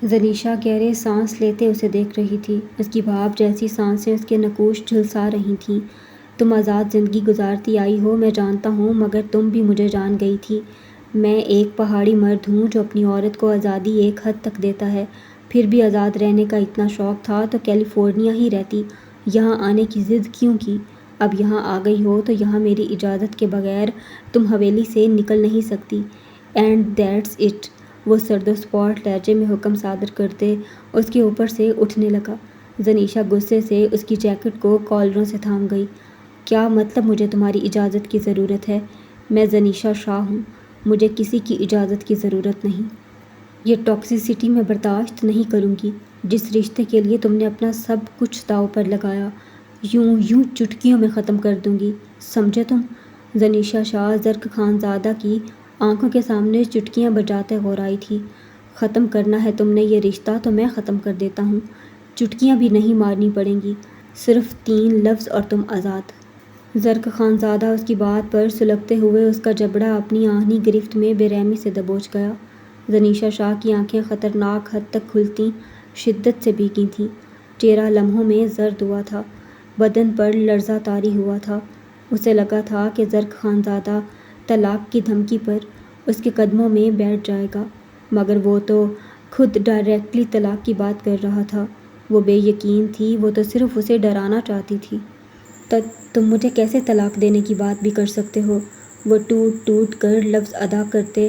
زنیشا گہرے سانس لیتے اسے دیکھ رہی تھی۔ اس کی بھاپ جیسی سانسیں اس کے نقوش جھلسا رہی تھیں۔ تم آزاد زندگی گزارتی آئی ہو میں جانتا ہوں مگر تم بھی مجھے جان گئی تھی۔ میں ایک پہاڑی مرد ہوں جو اپنی عورت کو آزادی ایک حد تک دیتا ہے۔ پھر بھی آزاد رہنے کا اتنا شوق تھا تو کیلیفورنیا ہی رہتی، یہاں آنے کی ضد کیوں کی؟ اب یہاں آ گئی ہو تو یہاں میری اجازت کے بغیر تم حویلی سے نکل نہیں سکتی۔ And that's it. وہ سرد و سپاٹ لہجے میں حکم صادر کرتے اس کے اوپر سے اٹھنے لگا۔ زنیشا غصے سے اس کی جیکٹ کو کالروں سے تھام گئی۔ کیا مطلب مجھے تمہاری اجازت کی ضرورت ہے؟ میں زنیشا شاہ ہوں، مجھے کسی کی اجازت کی ضرورت نہیں۔ یہ ٹاکسیسٹی میں برداشت نہیں کروں گی۔ جس رشتے کے لیے تم نے اپنا سب کچھ داؤ پر لگایا یوں چٹکیوں میں ختم کر دوں گی، سمجھے تم؟ زنیشا شاہ زرق خانزادہ کی آنکھوں کے سامنے چٹکیاں بجاتے غورائی تھی۔ ختم کرنا ہے تم نے یہ رشتہ تو میں ختم کر دیتا ہوں۔ چٹکیاں بھی نہیں مارنی پڑیں گی، صرف 3 لفظ اور تم آزاد۔ زرق خانزادہ اس کی بات پر سلگتے ہوئے اس کا جبڑا اپنی آہنی گرفت میں بے رحمی سے دبوچ گیا۔ زنیشا شاہ کی آنکھیں خطرناک حد تک کھلتی شدت سے بھیگی تھیں، چہرہ لمحوں میں زرد ہوا تھا، بدن پر لرزہ طاری ہوا تھا۔ اسے لگا تھا کہ زرق خانزادہ طلاق کی دھمکی پر اس کے قدموں میں بیٹھ جائے گا مگر وہ تو خود ڈائریکٹلی طلاق کی بات کر رہا تھا۔ وہ بے یقین تھی، وہ تو صرف اسے ڈرانا چاہتی تھی۔ تم مجھے کیسے طلاق دینے کی بات بھی کر سکتے ہو؟ وہ ٹوٹ ٹوٹ کر لفظ ادا کرتے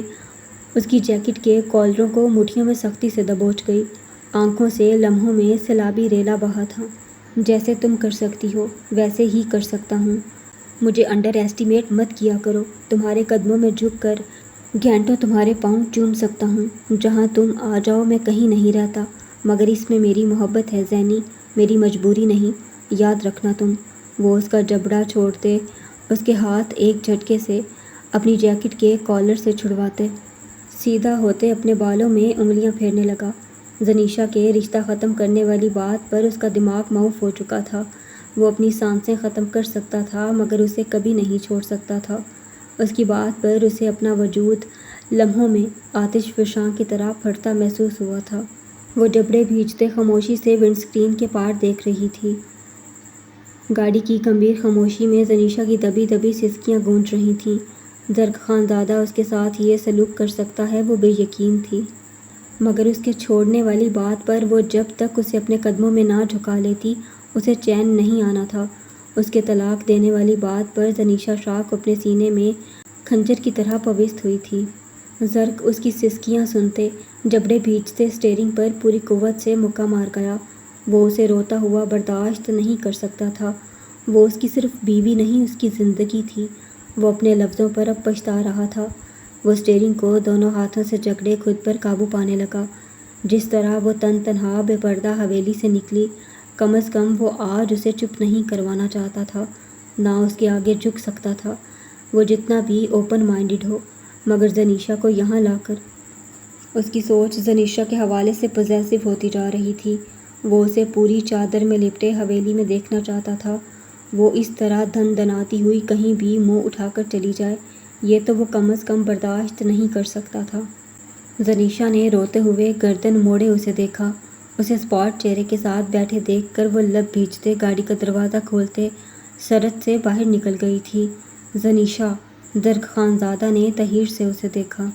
اس کی جیکٹ کے کالروں کو مٹھیوں میں سختی سے دبوچ گئی۔ آنکھوں سے لمحوں میں سیلابی ریلا بہا تھا۔ جیسے تم کر سکتی ہو ویسے ہی کر سکتا ہوں، مجھے انڈر ایسٹیمیٹ مت کیا کرو۔ تمہارے قدموں میں جھک کر گھنٹوں تمہارے پاؤں چوم سکتا ہوں، جہاں تم آ جاؤ میں کہیں نہیں رہتا، مگر اس میں میری محبت ہے زینی، میری مجبوری نہیں، یاد رکھنا تم۔ وہ اس کا جبڑا چھوڑتے، اس کے ہاتھ ایک جھٹکے سے اپنی جیکٹ کے کالر سے چھڑواتے، سیدھا ہوتے اپنے بالوں میں انگلیاں پھیرنے لگا۔ زنیشا کے رشتہ ختم کرنے والی بات پر اس کا دماغ معاف ہو چکا تھا۔ وہ اپنی سانسیں ختم کر سکتا تھا مگر اسے کبھی نہیں چھوڑ سکتا تھا۔ اس کی بات پر اسے اپنا وجود لمحوں میں آتش فشاں کی طرح پھٹتا محسوس ہوا تھا۔ وہ جبڑے بھیجتے خاموشی سے ونڈ اسکرین کے پار دیکھ رہی تھی۔ گاڑی کی گمبھیر خاموشی میں زنیشا کی دبی دبی سسکیاں گونج رہی تھیں۔ زرق خانزادہ اس کے ساتھ یہ سلوک کر سکتا ہے، وہ بے یقین تھی، مگر اس کے چھوڑنے والی بات پر وہ جب تک اسے اپنے قدموں میں نہ جھکا لیتی اسے چین نہیں آنا تھا۔ اس کے طلاق دینے والی بات پر زنیشا شاہ کو اپنے سینے میں خنجر کی طرح پوست ہوئی تھی۔ زرق اس کی سسکیاں سنتے، جبڑے بھیجتے اسٹیئرنگ پر پوری قوت سے مکہ مار گیا۔ وہ اسے روتا ہوا برداشت نہیں کر سکتا تھا۔ وہ اس کی صرف بیوی نہیں، اس کی زندگی تھی۔ وہ اپنے لفظوں پر اب پچھتا رہا تھا۔ وہ اسٹیئرنگ کو دونوں ہاتھوں سے جکڑے خود پر قابو پانے لگا۔ جس طرح وہ تن تنہا بے پردہ حویلی سے نکلی، کم از کم وہ آج اسے چپ نہیں کروانا چاہتا تھا، نہ اس کے آگے جھک سکتا تھا، وہ جتنا بھی اوپن مائنڈڈ ہو۔ مگر زنیشا کو یہاں لا کر اس کی سوچ زنیشا کے حوالے سے پوزیسو ہوتی جا رہی تھی۔ وہ اسے پوری چادر میں لپٹے حویلی میں دیکھنا چاہتا تھا۔ وہ اس طرح دھن دھناتی ہوئی کہیں بھی منہ اٹھا کر چلی جائے، یہ تو وہ کم از کم برداشت نہیں کر سکتا تھا۔ زنیشا نے روتے ہوئے گردن موڑے اسے دیکھا۔ اسے اسپاٹ چہرے کے ساتھ بیٹھے دیکھ کر وہ لب بھیجتے گاڑی کا دروازہ کھولتے سرت سے باہر نکل گئی تھی۔ زنیشا، زرق خانزادہ نے تحیر سے اسے دیکھا۔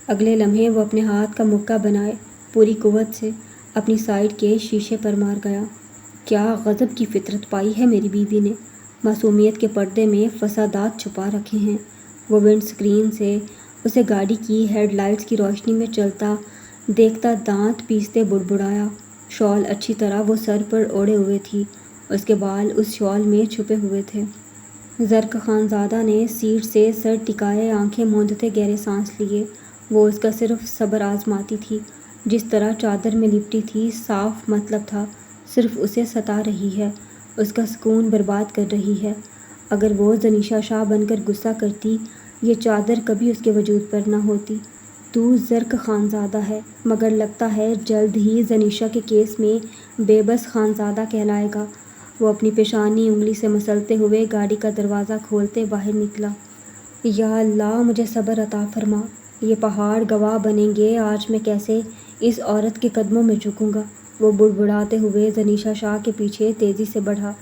اگلے لمحے وہ اپنے ہاتھ کا مکہ بنائے پوری قوت سے اپنی سائیڈ کے شیشے پر مار گیا۔ کیا غضب کی فطرت پائی ہے میری بیوی نے، معصومیت کے پردے میں فسادات چھپا رکھے ہیں۔ وہ ونڈ اسکرین سے اسے گاڑی کی ہیڈ لائٹس کی روشنی میں چلتا دیکھتا دانت پیستے بڑبڑایا۔ شال اچھی طرح وہ سر پر اوڑھے ہوئے تھی، اس کے بال اس شال میں چھپے ہوئے تھے۔ زرق خانزادہ نے سیٹ سے سر ٹکائے آنکھیں موندتے گہرے سانس لیے۔ وہ اس کا صرف صبر آزماتی تھی، جس طرح چادر میں لپٹی تھی، صاف مطلب تھا صرف اسے ستا رہی ہے، اس کا سکون برباد کر رہی ہے۔ اگر وہ زنیشا شاہ بن کر غصہ کرتی، یہ چادر کبھی اس کے وجود پر نہ ہوتی۔ تو زرق خانزادہ ہے، مگر لگتا ہے جلد ہی زنیشا کے کیس میں بے بس خانزادہ کہلائے گا۔ وہ اپنی پیشانی انگلی سے مسلتے ہوئے گاڑی کا دروازہ کھولتے باہر نکلا۔ یا اللہ، مجھے صبر عطا فرما، یہ پہاڑ گواہ بنیں گے آج میں کیسے اس عورت کے قدموں میں جھکوں گا۔ وہ بڑبڑاتے ہوئے زنیشا شاہ کے پیچھے تیزی سے بڑھا۔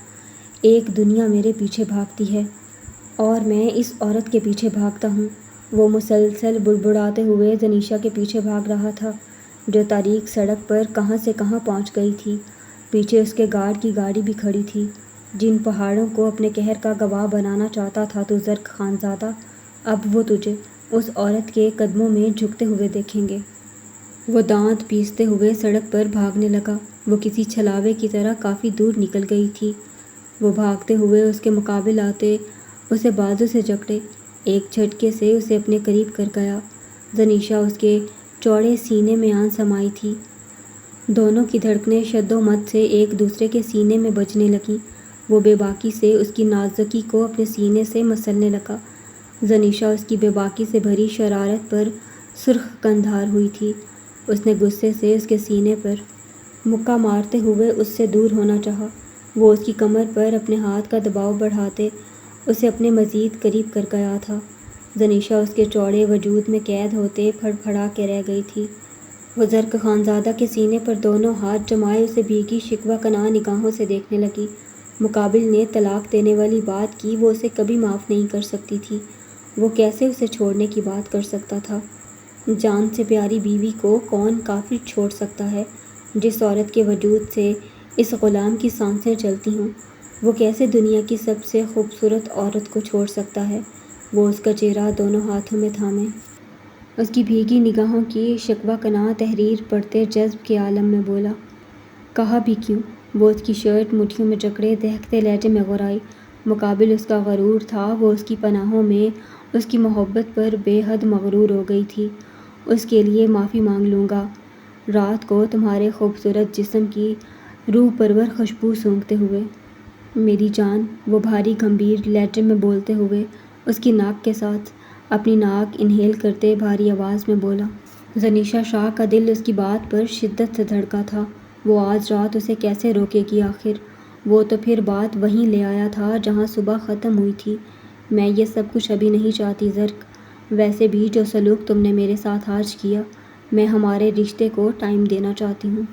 ایک دنیا میرے پیچھے بھاگتی ہے اور میں اس عورت کے پیچھے بھاگتا ہوں۔ وہ مسلسل بڑبڑاتے ہوئے زنیشا کے پیچھے بھاگ رہا تھا، جو تاریک سڑک پر کہاں سے کہاں پہنچ گئی تھی۔ پیچھے اس کے گارڈ کی گاڑی بھی کھڑی تھی۔ جن پہاڑوں کو اپنے قہر کا گواہ بنانا چاہتا تھا تو زرق خانزادہ، اب وہ تجھے اس عورت کے قدموں میں جھکتے ہوئے دیکھیں گے۔ وہ دانت پیستے ہوئے سڑک پر بھاگنے لگا۔ وہ کسی چھلاوے کی طرح کافی دور نکل گئی تھی۔ وہ بھاگتے ہوئے اس کے مقابل آتے اسے بازو سے جکڑے ایک جھٹکے سے اسے اپنے قریب کر گیا۔ زنیشا اس کے چوڑے سینے میں آن سمائی تھی۔ دونوں کی دھڑکنیں شد و مد سے ایک دوسرے کے سینے میں بجنے لگیں۔ وہ بے باکی سے اس کی نازکی کو اپنے سینے سے مسلنے لگا۔ زنیشا اس کی بے باکی سے بھری شرارت پر سرخ قندھار ہوئی تھی۔ اس نے غصے سے اس کے سینے پر مکہ مارتے ہوئے اس سے دور ہونا چاہا۔ وہ اس کی کمر پر اپنے ہاتھ کا دباؤ بڑھاتے اسے اپنے مزید قریب کر گیا تھا۔ زنیشا اس کے چوڑے وجود میں قید ہوتے پھڑ پھڑا کے رہ گئی تھی۔ وہ زرق خانزادہ کے سینے پر دونوں ہاتھ جمائے اسے بھیگی شکوہ کناں نگاہوں سے دیکھنے لگی۔ مقابل نے طلاق دینے والی بات کی، وہ اسے کبھی معاف نہیں کر سکتی تھی۔ وہ کیسے اسے چھوڑنے کی بات کر سکتا تھا؟ جان سے پیاری بیوی کو کون کافر چھوڑ سکتا ہے؟ جس عورت کے وجود سے اس غلام کی سانسیں چلتی ہوں، وہ کیسے دنیا کی سب سے خوبصورت عورت کو چھوڑ سکتا ہے؟ وہ اس کا چہرہ دونوں ہاتھوں میں تھامے اس کی بھیگی نگاہوں کی شکوہ کناں تحریر پڑھتے جذب کے عالم میں بولا، کہا بھی کیوں؟ وہ اس کی شرٹ مٹھیوں میں جکڑے دہکتے لہجے میں غرائی۔ مقابل اس کا غرور تھا، وہ اس کی پناہوں میں اس کی محبت پر بے حد مغرور ہو گئی تھی۔ اس کے لیے معافی مانگ لوں گا، رات کو تمہارے خوبصورت جسم کی روح پرور خوشبو سونگھتے ہوئے۔ میری جان، وہ بھاری گھمبیر لہجے میں بولتے ہوئے اس کی ناک کے ساتھ اپنی ناک انہیل کرتے بھاری آواز میں بولا۔ زنیشا شاہ کا دل اس کی بات پر شدت سے دھڑکا تھا۔ وہ آج رات اسے کیسے روکے گی آخر؟ وہ تو پھر بات وہیں لے آیا تھا جہاں صبح ختم ہوئی تھی۔ میں یہ سب کچھ ابھی نہیں چاہتی زرق، ویسے بھی جو سلوک تم نے میرے ساتھ آج کیا، میں ہمارے رشتے کو ٹائم دینا چاہتی ہوں۔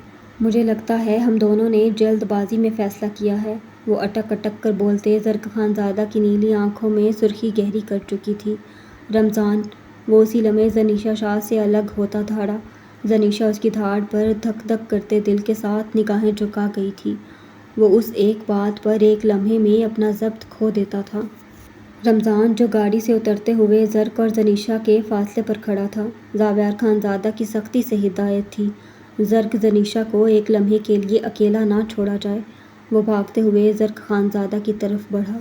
مجھے لگتا ہے ہم دونوں نے جلد بازی میں فیصلہ کیا ہے، وہ اٹک اٹک کر بولتے زرق خانزادہ کی نیلی آنکھوں میں سرخی گہری کر چکی تھی۔ رمضان، وہ اسی لمحے زنیشا شاہ سے الگ ہوتا دھاڑا۔ زنیشا اس کی دھاڑ پر دھک دھک کرتے دل کے ساتھ نگاہیں جھکا گئی تھی۔ وہ اس ایک بات پر ایک لمحے میں اپنا ضبط کھو دیتا تھا۔ رمضان، جو گاڑی سے اترتے ہوئے زرق اور زنیشا کے فاصلے پر کھڑا تھا، زاویار خانزادہ کی سختی سے ہدایت تھی، زرق زنیشا کو ایک لمحے کے لیے اکیلا نہ چھوڑا جائے۔ وہ بھاگتے ہوئے زرق خانزادہ کی طرف بڑھا۔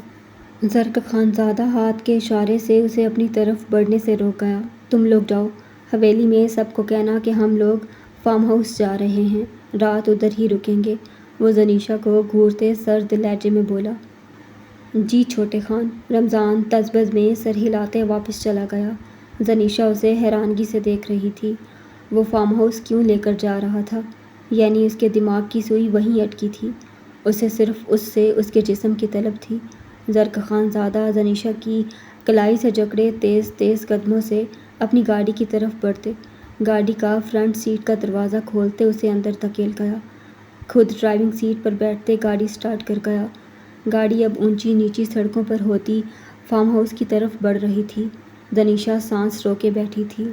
زرق خانزادہ ہاتھ کے اشارے سے اسے اپنی طرف بڑھنے سے روک گیا۔ تم لوگ جاؤ، حویلی میں سب کو کہنا کہ ہم لوگ فارم ہاؤس جا رہے ہیں، رات ادھر ہی رکیں گے، وہ زنیشا کو گھورتے سرد لہجے میں بولا۔ جی چھوٹے خان، رمضان تذبذب میں سر ہلاتے واپس چلا گیا۔ زنیشا اسے حیرانگی سے دیکھ رہی تھی۔ وہ فارم ہاؤس کیوں لے کر جا رہا تھا؟ یعنی اس کے دماغ کی سوئی وہیں اٹکی تھی، اسے صرف اس سے اس کے جسم کی طلب تھی۔ زرق خانزادہ زنیشا کی کلائی سے جکڑے تیز تیز قدموں سے اپنی گاڑی کی طرف بڑھتے، گاڑی کا فرنٹ سیٹ کا دروازہ کھولتے اسے اندر دھکیل گیا۔ خود ڈرائیونگ سیٹ پر بیٹھتے گاڑی سٹارٹ کر گیا۔ گاڑی اب اونچی نیچی سڑکوں پر ہوتی فارم ہاؤس کی طرف بڑھ رہی تھی۔ زنیشا سانس روکے بیٹھی تھی۔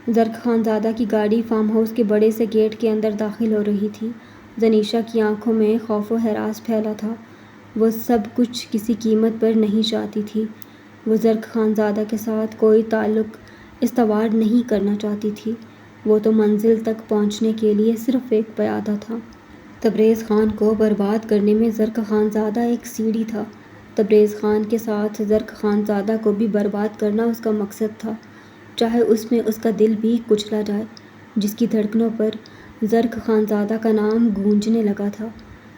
زرق خانزادہ کی گاڑی فارم ہاؤس کے بڑے سے گیٹ کے اندر داخل ہو رہی تھی۔ زنیشا کی آنکھوں میں خوف و ہراس پھیلا تھا۔ وہ سب کچھ کسی قیمت پر نہیں چاہتی تھی۔ وہ زرق خانزادہ کے ساتھ کوئی تعلق استوار نہیں کرنا چاہتی تھی۔ وہ تو منزل تک پہنچنے کے لیے صرف ایک پیادہ تھا۔ تبریز خان کو برباد کرنے میں زرق خانزادہ ایک سیڑھی تھا۔ تبریز خان کے ساتھ زرق خانزادہ کو بھی برباد کرنا اس کا مقصد تھا، چاہے اس میں اس کا دل بھی کچلا جائے، جس کی دھڑکنوں پر زرق خانزادہ کا نام گونجنے لگا تھا۔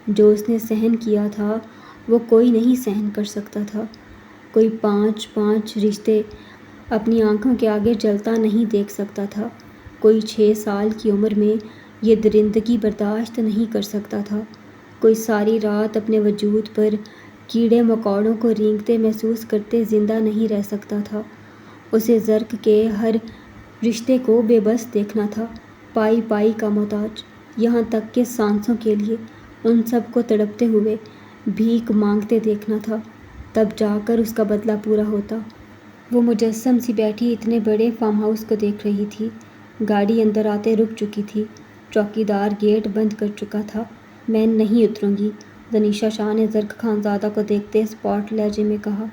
جو اس نے سہن کیا تھا وہ کوئی نہیں سہن کر سکتا تھا۔ کوئی 5 رشتے اپنی آنکھوں کے آگے جلتا نہیں دیکھ سکتا تھا۔ کوئی 6 سال کی عمر میں یہ درندگی برداشت نہیں کر سکتا تھا۔ کوئی ساری رات اپنے وجود پر کیڑے مکوڑوں کو رینگتے محسوس کرتے زندہ نہیں رہ سکتا تھا۔ اسے زرق کے ہر رشتے کو بے بس دیکھنا تھا، پائی پائی کا محتاج، یہاں تک کہ سانسوں کے لیے ان سب کو تڑپتے ہوئے بھیک مانگتے دیکھنا تھا، تب جا کر اس کا بدلہ پورا ہوتا۔ وہ مجسم سی بیٹھی اتنے بڑے فارم ہاؤس کو دیکھ رہی تھی۔ گاڑی اندر آتے رک چکی تھی، چوکیدار گیٹ بند کر چکا تھا۔ میں نہیں اتروں گی، زنیشا شاہ نے زرق خانزادہ کو دیکھتے اسپاٹ لہجے میں کہا۔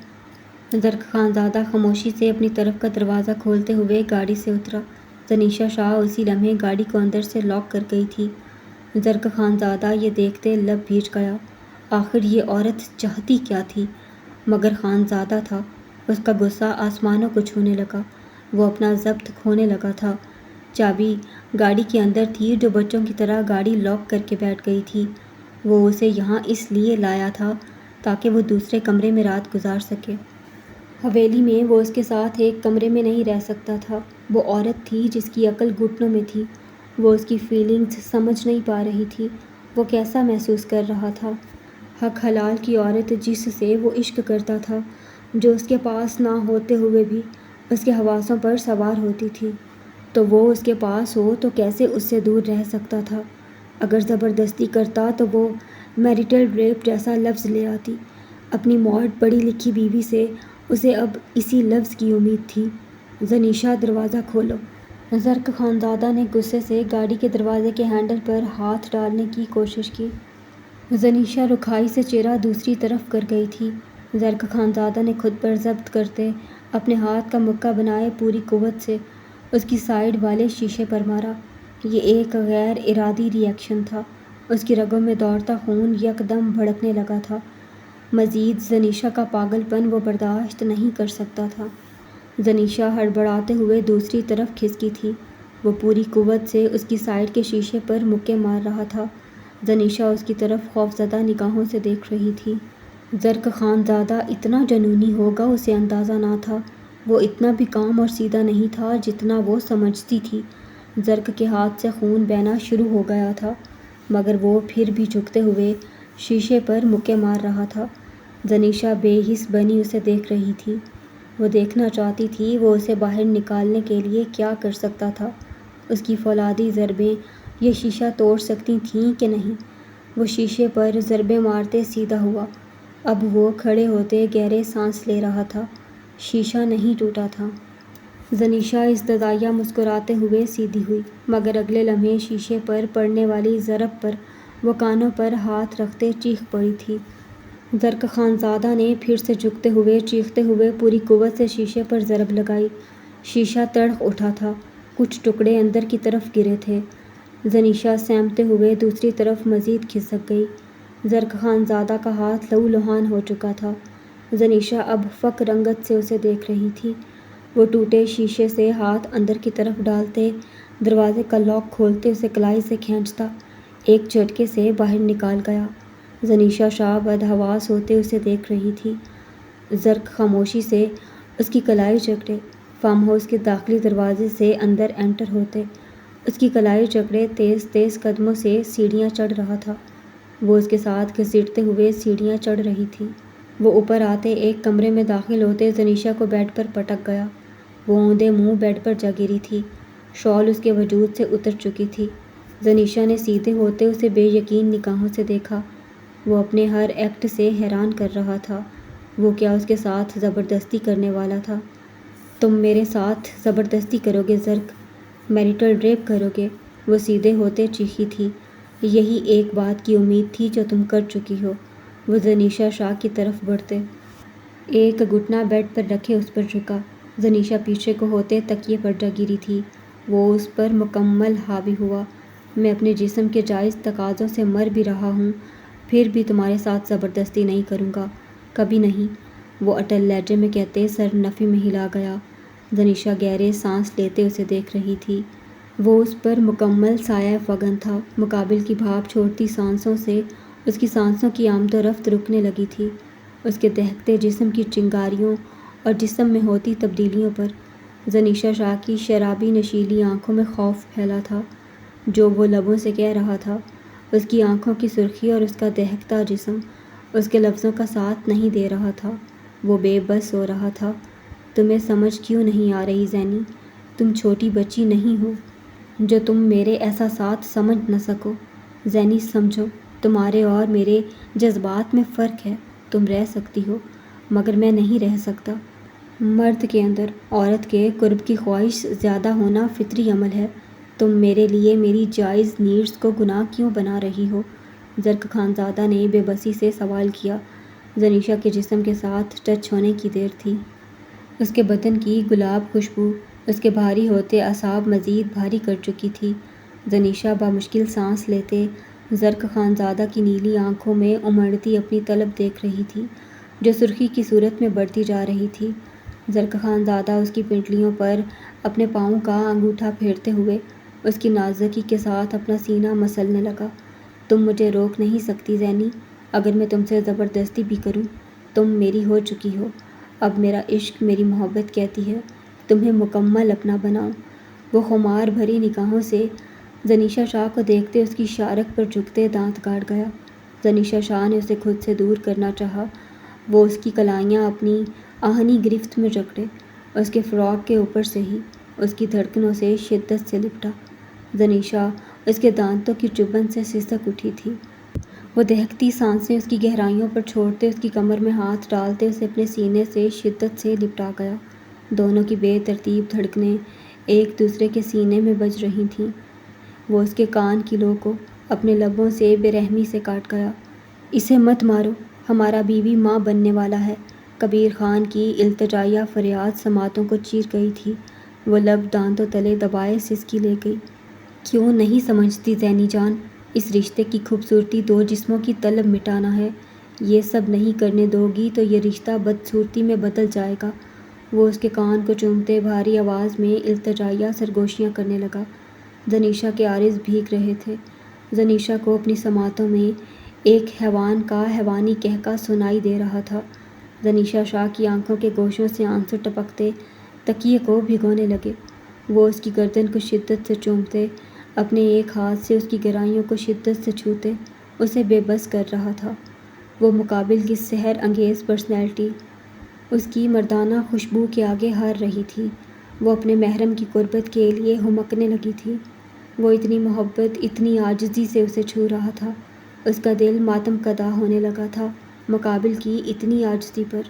زرق خانزادہ خاموشی سے اپنی طرف کا دروازہ کھولتے ہوئے گاڑی سے اترا۔ زنیشا شاہ اسی لمحے گاڑی کو اندر سے لاک کر گئی تھی۔ زرق خانزادہ یہ دیکھتے لب بھیج گیا۔ آخر یہ عورت چاہتی کیا تھی؟ مگر خانزادہ تھا۔ اس کا غصہ آسمانوں کو چھونے لگا۔ وہ اپنا ضبط کھونے لگا تھا۔ چابی گاڑی کے اندر تھی جو بچوں کی طرح گاڑی لاک کر کے بیٹھ گئی تھی۔ وہ اسے یہاں اس لیے لایا تھا تاکہ وہ دوسرے کمرے میں رات گزار سکے۔ حویلی میں وہ اس کے ساتھ ایک کمرے میں نہیں رہ سکتا تھا۔ وہ عورت تھی جس کی عقل گھٹنوں میں تھی۔ وہ اس کی فیلنگز سمجھ نہیں پا رہی تھی۔ وہ کیسا محسوس کر رہا تھا؟ حق حلال کی عورت جس سے وہ عشق کرتا تھا، جو اس کے پاس نہ ہوتے ہوئے بھی اس کے حواسوں پر سوار ہوتی تھی، تو وہ اس کے پاس ہو تو کیسے اس سے دور رہ سکتا تھا؟ اگر زبردستی کرتا تو وہ میریٹل ریپ جیسا لفظ لے آتی۔ اپنی موڈ پڑھی لکھی بیوی سے اسے اب اسی لفظ کی امید تھی۔ زنیشا، دروازہ کھولو۔ زرق خانزادہ نے غصے سے گاڑی کے دروازے کے ہینڈل پر ہاتھ ڈالنے کی کوشش کی۔ زنیشا رکھائی سے چہرہ دوسری طرف کر گئی تھی۔ زرق خانزادہ نے خود پر ضبط کرتے اپنے ہاتھ کا مکہ بنائے پوری قوت سے اس کی سائیڈ والے شیشے پر مارا۔ یہ ایک غیر ارادی ری ایکشن تھا۔ اس کی رگوں میں دوڑتا خون یکدم بھڑکنے لگا تھا۔ مزید زنیشا کا پاگل پن وہ برداشت نہیں کر سکتا تھا۔ زنیشا ہڑبڑاتے ہوئے دوسری طرف کھسکی تھی۔ وہ پوری قوت سے اس کی سائیڈ کے شیشے پر مکے مار رہا تھا۔ زنیشا اس کی طرف خوفزدہ نگاہوں سے دیکھ رہی تھی۔ زرق خانزادہ اتنا جنونی ہوگا اسے اندازہ نہ تھا۔ وہ اتنا بھی کام اور سیدھا نہیں تھا جتنا وہ سمجھتی تھی۔ زرق کے ہاتھ سے خون بہنا شروع ہو گیا تھا، مگر وہ پھر بھی جھکتے ہوئے شیشے پر مکے مار رہا تھا۔ زنیشا بے حس بنی اسے دیکھ رہی تھی۔ وہ دیکھنا چاہتی تھی وہ اسے باہر نکالنے کے لیے کیا کر سکتا تھا۔ اس کی فولادی ضربیں یہ شیشہ توڑ سکتی تھیں کہ نہیں۔ وہ شیشے پر ضربیں مارتے سیدھا ہوا۔ اب وہ کھڑے ہوتے گہرے سانس لے رہا تھا۔ شیشہ نہیں ٹوٹا تھا۔ زنیشا ازددائیہ مسکراتے ہوئے سیدھی ہوئی، مگر اگلے لمحے شیشے پر پڑنے والی ضرب پر وہ کانوں پر ہاتھ رکھتے چیخ پڑی تھی۔ زرق خانزادہ نے پھر سے جھکتے ہوئے چیختے ہوئے پوری قوت سے شیشے پر ضرب لگائی۔ شیشہ تڑک اٹھا تھا، کچھ ٹکڑے اندر کی طرف گرے تھے۔ زنیشا سینپتے ہوئے دوسری طرف مزید کھسک گئی۔ زرق خانزادہ کا ہاتھ لہو لہان ہو چکا تھا۔ زنیشا اب فک رنگت سے اسے دیکھ رہی تھی۔ وہ ٹوٹے شیشے سے ہاتھ اندر کی طرف ڈالتے، دروازے کا لاک کھولتے اسے کلائی سے کھینچتا ایک جھٹکے سے باہر نکال گیا۔ زنیشا شاہ بدحواس ہوتے اسے دیکھ رہی تھی۔ زرق خاموشی سے اس کی کلائی جکڑے فارم ہاؤس کے داخلی دروازے سے اندر انٹر ہوتے، اس کی کلائی جکڑے تیز تیز قدموں سے سیڑھیاں چڑھ رہا تھا۔ وہ اس کے ساتھ گھسیٹتے ہوئے سیڑھیاں چڑھ رہی تھی۔ وہ اوپر آتے ایک کمرے میں داخل ہوتے زنیشا کو بیڈ پر پٹک گیا۔ وہ اوندے منہ بیڈ پر جا گری تھی۔ شال اس کے وجود سے اتر چکی تھی۔ زنیشا نے سیدھے ہوتے اسے بے یقین نگاہوں سے دیکھا۔ وہ اپنے ہر ایکٹ سے حیران کر رہا تھا۔ وہ کیا اس کے ساتھ زبردستی کرنے والا تھا؟ تم میرے ساتھ زبردستی کرو گے زرق؟ میریٹل ریپ کرو گے؟ وہ سیدھے ہوتے چیخی تھی۔ یہی ایک بات کی امید تھی جو تم کر چکی ہو۔ وہ زنیشا شاہ کی طرف بڑھتے ایک گھٹنا بیڈ پر رکھے اس پر جھکا۔ زنیشا پیچھے کو ہوتے تکیے پر جا گری تھی۔ وہ اس پر مکمل حاوی ہوا۔ میں اپنے جسم کے جائز تقاضوں سے مر بھی رہا ہوں، پھر بھی تمہارے ساتھ زبردستی نہیں کروں گا، کبھی نہیں، وہ اٹل لہجے میں کہتے سر نفی میں ہلا گیا۔ زنیشا گہرے سانس لیتے اسے دیکھ رہی تھی۔ وہ اس پر مکمل سایہ فگن تھا۔ مقابل کی بھاپ چھوڑتی سانسوں سے اس کی سانسوں کی آمد و رفت رکنے لگی تھی۔ اس کے دہکتے جسم کی چنگاریوں اور جسم میں ہوتی تبدیلیوں پر زنیشا شاہ کی شرابی نشیلی آنکھوں میں خوف پھیلا تھا۔ جو وہ لبوں سے کہہ رہا تھا، اس کی آنکھوں کی سرخی اور اس کا دہکتا جسم اس کے لفظوں کا ساتھ نہیں دے رہا تھا۔ وہ بے بس ہو رہا تھا۔ تمہیں سمجھ کیوں نہیں آ رہی زینی؟ تم چھوٹی بچی نہیں ہو جو تم میرے احساسات سمجھ نہ سکو۔ زینی سمجھو، تمہارے اور میرے جذبات میں فرق ہے۔ تم رہ سکتی ہو، مگر میں نہیں رہ سکتا۔ مرد کے اندر عورت کے قرب کی خواہش زیادہ ہونا فطری عمل ہے۔ تم میرے لیے میری جائز نیڈز کو گناہ کیوں بنا رہی ہو؟ زرق خانزادہ نے بے بسی سے سوال کیا۔ زنیشا کے جسم کے ساتھ ٹچ ہونے کی دیر تھی۔ اس کے بدن کی گلاب خوشبو اس کے بھاری ہوتے اعصاب مزید بھاری کر چکی تھی۔ زنیشا بامشکل سانس لیتے زرق خانزادہ کی نیلی آنکھوں میں امڑتی اپنی طلب دیکھ رہی تھی، جو سرخی کی صورت میں بڑھتی جا رہی تھی۔ زرق خانزادہ اس کی پنڈلیوں پر اپنے پاؤں کا انگوٹھا پھیرتے ہوئے اس کی نازکی کے ساتھ اپنا سینہ مسلنے لگا۔ تم مجھے روک نہیں سکتی زینی، اگر میں تم سے زبردستی بھی کروں۔ تم میری ہو چکی ہو۔ اب میرا عشق، میری محبت کہتی ہے تمہیں مکمل اپنا بناؤ۔ وہ خمار بھری نگاہوں سے زنیشا شاہ کو دیکھتے اس کی شارک پر جھکتے دانت کاٹ گیا۔ زنیشا شاہ نے اسے خود سے دور کرنا چاہا۔ وہ اس کی کلائیاں اپنی آہنی گرفت میں جکڑے، اس کے فراق کے اوپر سے ہی اس کی دھڑکنوں سے شدت سے لپٹا۔ زنیشا اس کے دانتوں کی چبھن سے سسک اٹھی تھی۔ وہ دہکتی سانسیں اس کی گہرائیوں پر چھوڑتے اس کی کمر میں ہاتھ ڈالتے اسے اپنے سینے سے شدت سے لپٹا گیا۔ دونوں کی بے ترتیب دھڑکنیں ایک دوسرے کے سینے میں بج رہی تھیں۔ وہ اس کے کان کی لو کو اپنے لبوں سے بے رحمی سے کاٹ گیا۔ اسے مت مارو، ہمارا بیوی ماں بننے والا ہے۔ کبیر خان کی التجائیہ فریاد سماعتوں کو چیر گئی تھی۔ وہ لب دانتوں تلے دبائے سسکی لے گئی۔ کیوں نہیں سمجھتی زینی جان؟ اس رشتے کی خوبصورتی دو جسموں کی طلب مٹانا ہے۔ یہ سب نہیں کرنے دو گی تو یہ رشتہ بدصورتی میں بدل جائے گا۔ وہ اس کے کان کو چومتے بھاری آواز میں التجائیہ سرگوشیاں کرنے لگا۔ زنیشا کے عارض بھیگ رہے تھے۔ زنیشا کو اپنی سماعتوں میں ایک حیوان کا حیوانی قہقہ سنائی دے رہا تھا۔ زنیشا شاہ کی آنکھوں کے گوشوں سے آنسو ٹپکتے تکیے کو بھگونے لگے۔ وہ اس کی گردن کو شدت سے چومتے، اپنے ایک ہاتھ سے اس کی گرائیوں کو شدت سے چھوتے اسے بے بس کر رہا تھا۔ وہ مقابل کی سحر انگیز پرسنالٹی اس کی مردانہ خوشبو کے آگے ہار رہی تھی۔ وہ اپنے محرم کی قربت کے لیے ہمکنے لگی تھی۔ وہ اتنی محبت، اتنی عاجزی سے اسے چھو رہا تھا۔ اس کا دل ماتم کدا ہونے لگا تھا مقابل کی اتنی عاجزی پر۔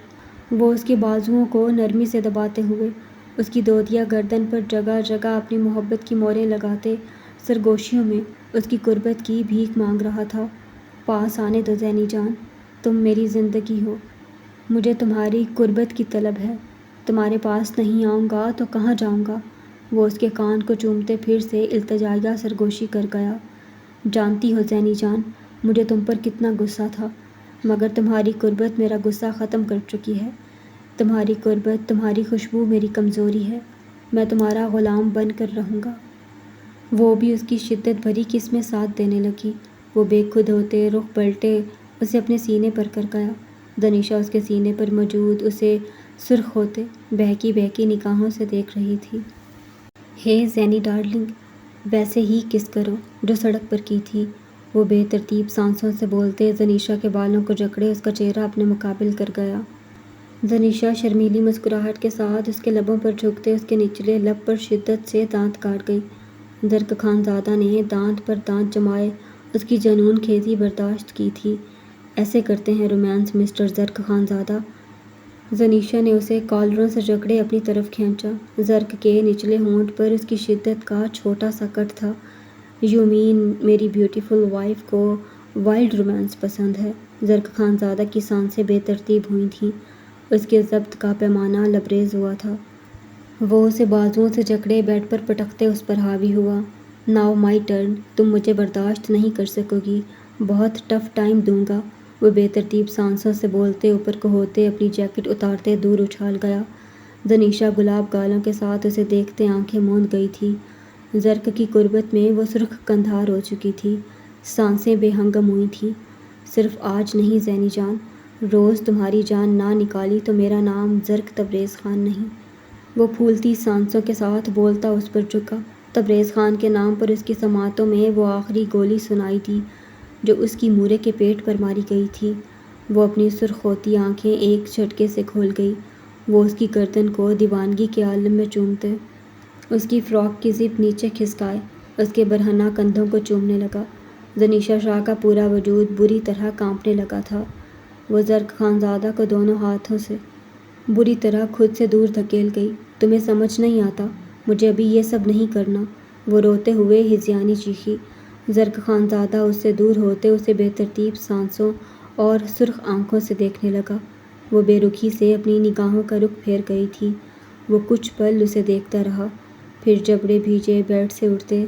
وہ اس کے بازوؤں کو نرمی سے دباتے ہوئے اس کی دودیا گردن پر جگہ جگہ اپنی محبت کی موریں لگاتے سرگوشیوں میں اس کی قربت کی بھیک مانگ رہا تھا۔ پاس آنے دو زینی جان، تم میری زندگی ہو، مجھے تمہاری قربت کی طلب ہے، تمہارے پاس نہیں آؤں گا تو کہاں جاؤں گا؟ وہ اس کے کان کو چومتے پھر سے التجائیہ سرگوشی کر گیا۔ جانتی ہو زینی جان، مجھے تم پر کتنا غصہ تھا، مگر تمہاری قربت میرا غصہ ختم کر چکی ہے۔ تمہاری قربت، تمہاری خوشبو میری کمزوری ہے، میں تمہارا غلام بن کر رہوں گا۔ وہ بھی اس کی شدت بھری کس میں ساتھ دینے لگی۔ وہ بے خود ہوتے رخ پلٹے اسے اپنے سینے پر کر گیا۔ زنیشا اس کے سینے پر موجود اسے سرخ ہوتے بہکی بہکی نگاہوں سے دیکھ رہی تھی۔ ہے زینی ڈارلنگ، ویسے ہی کس کرو جو سڑک پر کی تھی، وہ بے ترتیب سانسوں سے بولتے زنیشا کے بالوں کو جکڑے اس کا چہرہ اپنے مقابل کر گیا۔ زنیشا شرمیلی مسکراہٹ کے ساتھ اس کے لبوں پر جھکتے اس کے نچلے لب پر شدت سے دانت کاٹ گئی۔ زرق خان زادہ نے دانت پر دانت جمائے اس کی جنون خیزی برداشت کی تھی۔ ایسے کرتے ہیں رومانس مسٹر زرق خان زادہ؟ زنیشا نے اسے کالروں سے جکڑے اپنی طرف کھینچا۔ زرق کے نچلے ہونٹ پر اس کی شدت کا چھوٹا سا کٹ تھا۔ یو مین میری بیوٹیفل وائف کو وائلڈ رومانس پسند ہے؟ زرق خان زادہ کی سانسیں بے ترتیب ہوئی تھیں۔ اس کے ضبط کا پیمانہ لبریز ہوا تھا۔ وہ اسے بازوؤں سے جکڑے بیڈ پر پٹکتے اس پر حاوی ہوا۔ ناؤ مائی ٹرن، تم مجھے برداشت نہیں کر سکو گی، بہت ٹف ٹائم دوں گا۔ وہ بے ترتیب سانسوں سے بولتے اوپر کو ہوتے اپنی جیکٹ اتارتے دور اچھال گیا۔ زنیشا گلاب گالوں کے ساتھ اسے دیکھتے آنکھیں موند گئی تھی۔ زرق کی قربت میں وہ سرخ قندھار ہو چکی تھی، سانسیں بے ہنگم ہوئی تھیں۔ صرف آج نہیں زینی جان، روز تمہاری جان نہ نکالی تو میرا نام زرق تبریز خان نہیں۔ وہ پھولتی سانسوں کے ساتھ بولتا اس پر جھکا۔ تبریز خان کے نام پر اس کی سماعتوں میں وہ آخری گولی سنائی دی جو اس کی مورے کے پیٹ پر ماری گئی تھی۔ وہ اپنی سرخ ہوتی آنکھیں ایک جھٹکے سے کھول گئی۔ وہ اس کی گردن کو دیوانگی کے عالم میں چومتے اس کی فراک کی زپ نیچے کھسکائے اس کے برہنہ کندھوں کو چومنے لگا۔ زنیشا شاہ کا پورا وجود بری طرح کانپنے لگا تھا۔ وہ زرق خان زادہ کو دونوں ہاتھوں سے بری طرح خود سے دور دھکیل گئی۔ تمہیں سمجھ نہیں آتا، مجھے ابھی یہ سب نہیں کرنا، وہ روتے ہوئے ہذیانی چیخی۔ زرق خان زادہ اس سے دور ہوتے اسے بے ترتیب سانسوں اور سرخ آنکھوں سے دیکھنے لگا۔ وہ بے رخی سے اپنی نگاہوں کا رخ پھیر گئی تھی۔ وہ کچھ پل اسے دیکھتا رہا، پھر جبڑے بھیجے بیڈ سے اٹھتے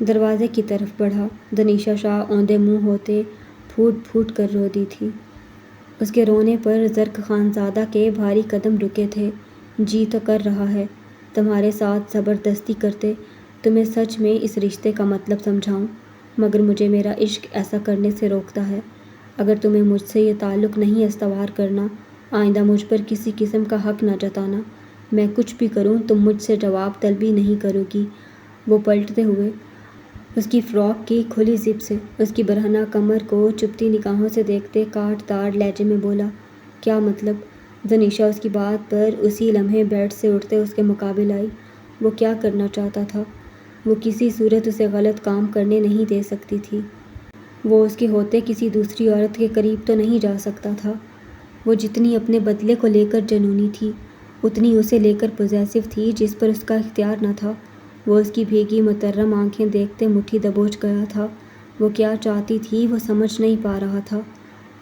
دروازے کی طرف بڑھا۔ زنیشا شاہ اوندے منہ ہوتے پھوٹ پھوٹ کر رو دی تھی۔ اس کے رونے پر زرق خان زادہ کے بھاری قدم رکے تھے۔ جی تو کر رہا ہے تمہارے ساتھ زبردستی کرتے تمہیں سچ میں اس رشتے کا مطلب سمجھاؤں، مگر مجھے میرا عشق ایسا کرنے سے روکتا ہے۔ اگر تمہیں مجھ سے یہ تعلق نہیں استوار کرنا، آئندہ مجھ پر کسی قسم کا حق نہ جتانا۔ میں کچھ بھی کروں تم مجھ سے جواب طلبی نہیں کرو گی۔ وہ پلٹتے ہوئے اس کی فراک کی کھلی زپ سے اس کی برہنہ کمر کو چپتی نگاہوں سے دیکھتے کاٹ داڑ لہجے میں بولا، کیا مطلب؟ زنیشا اس کی بات پر اسی لمحے بیڈ سے اٹھتے اس کے مقابل آئی۔ وہ کیا کرنا چاہتا تھا؟ وہ کسی صورت اسے غلط کام کرنے نہیں دے سکتی تھی۔ وہ اس کے ہوتے کسی دوسری عورت کے قریب تو نہیں جا سکتا تھا۔ وہ جتنی اپنے بدلے کو لے کر جنونی تھی، اتنی اسے لے کر پوزیسو تھی جس پر اس کا اختیار نہ تھا۔ وہ اس کی بھیگی مترم آنکھیں دیکھتے مٹھی دبوچ گیا تھا۔ وہ کیا چاہتی تھی وہ سمجھ نہیں پا رہا تھا۔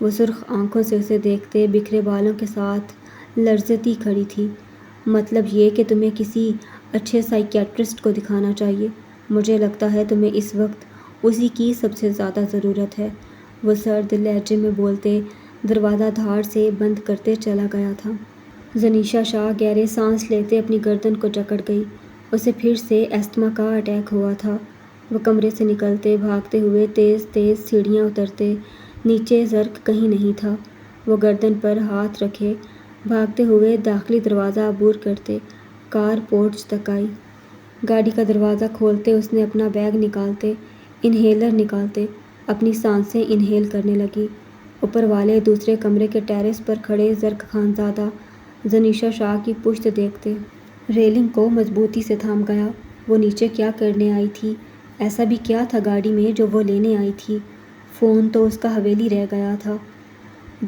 وہ سرخ آنکھوں سے اسے دیکھتے بکھرے بالوں کے ساتھ لرزتی کھڑی تھی۔ مطلب یہ کہ تمہیں کسی اچھے سائیکیٹرسٹ کو دکھانا چاہیے، مجھے لگتا ہے تمہیں اس وقت اسی کی سب سے زیادہ ضرورت ہے۔ وہ سرد لہجے میں بولتے دروازہ دھاڑ سے بند کرتے چلا گیا تھا۔ زنیشا شاہ گہرے سانس لیتے اپنی گردن کو جکڑ گئی۔ اسے پھر سے استھما کا اٹیک ہوا تھا۔ وہ کمرے سے نکلتے بھاگتے ہوئے تیز تیز سیڑھیاں اترتے نیچے زرق کہیں نہیں تھا۔ وہ گردن پر ہاتھ رکھے بھاگتے ہوئے داخلی دروازہ عبور کرتے کار پورچ تک آئی۔ گاڑی کا دروازہ کھولتے اس نے اپنا بیگ نکالتے انہیلر نکالتے اپنی سانسیں انہیل کرنے لگی۔ اوپر والے دوسرے کمرے کے ٹیرس پر کھڑے زرق خانزادہ زنیشا شاہ کی پشت دیکھتے ریلنگ کو مضبوطی سے تھام گیا۔ وہ نیچے کیا کرنے آئی تھی؟ ایسا بھی کیا تھا گاڑی میں جو وہ لینے آئی تھی؟ فون تو اس کا حویلی رہ گیا تھا۔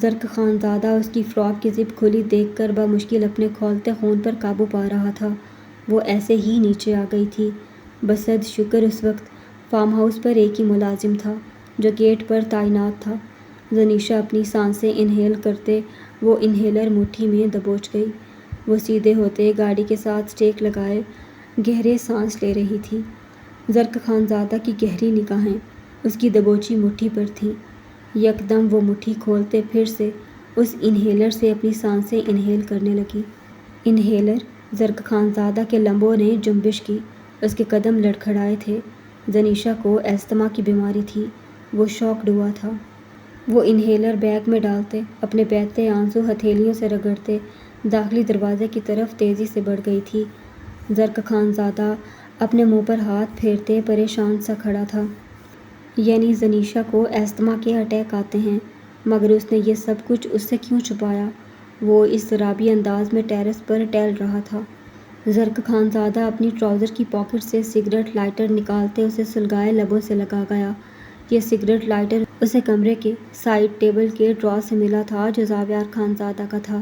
زرق خانزادہ اس کی فراک کی زپ کھلی دیکھ کر بمشکل اپنے کھولتے خون پر قابو پا رہا تھا۔ وہ ایسے ہی نیچے آ گئی تھی۔ بسد شکر اس وقت فارم ہاؤس پر ایک ہی ملازم تھا جو گیٹ پر تعینات تھا۔ زنیشا اپنی سانسیں انہیل کرتے وہ انہیلر مٹھی میں دبوچ گئی۔ وہ سیدھے ہوتے گاڑی کے ساتھ اسٹیک لگائے گہرے سانس لے رہی تھی۔ زرق خانزادہ کی گہری نگاہیں اس کی دبوچی مٹھی پر تھیں۔ یکدم وہ مٹھی کھولتے پھر سے اس انہیلر سے اپنی سانسیں انہیل کرنے لگی۔ انہیلر! زرق خانزادہ کے لبوں نے جنبش کی۔ اس کے قدم لڑکھڑائے تھے۔ زنیشا کو استھما کی بیماری تھی۔ وہ شاکڈ ہوا تھا۔ وہ انہیلر بیگ میں ڈالتے اپنے بہتے آنسو ہتھیلیوں سے رگڑتے داخلی دروازے کی طرف تیزی سے بڑھ گئی تھی۔ زرق خانزادہ اپنے منہ پر ہاتھ پھیرتے پریشان سا کھڑا تھا۔ یعنی زنیشا کو استھما کے اٹیک آتے ہیں، مگر اس نے یہ سب کچھ اس سے کیوں چھپایا؟ وہ اضطرابی انداز میں ٹیرس پر ٹہل رہا تھا۔ زرق خانزادہ اپنی ٹراؤزر کی پاکٹ سے سگریٹ لائٹر نکالتے اسے سلگائے لبوں سے لگا گیا۔ یہ سگریٹ لائٹر اسے کمرے کے سائیڈ ٹیبل کے ڈرا سے ملا تھا جو زاویار خانزادہ کا تھا۔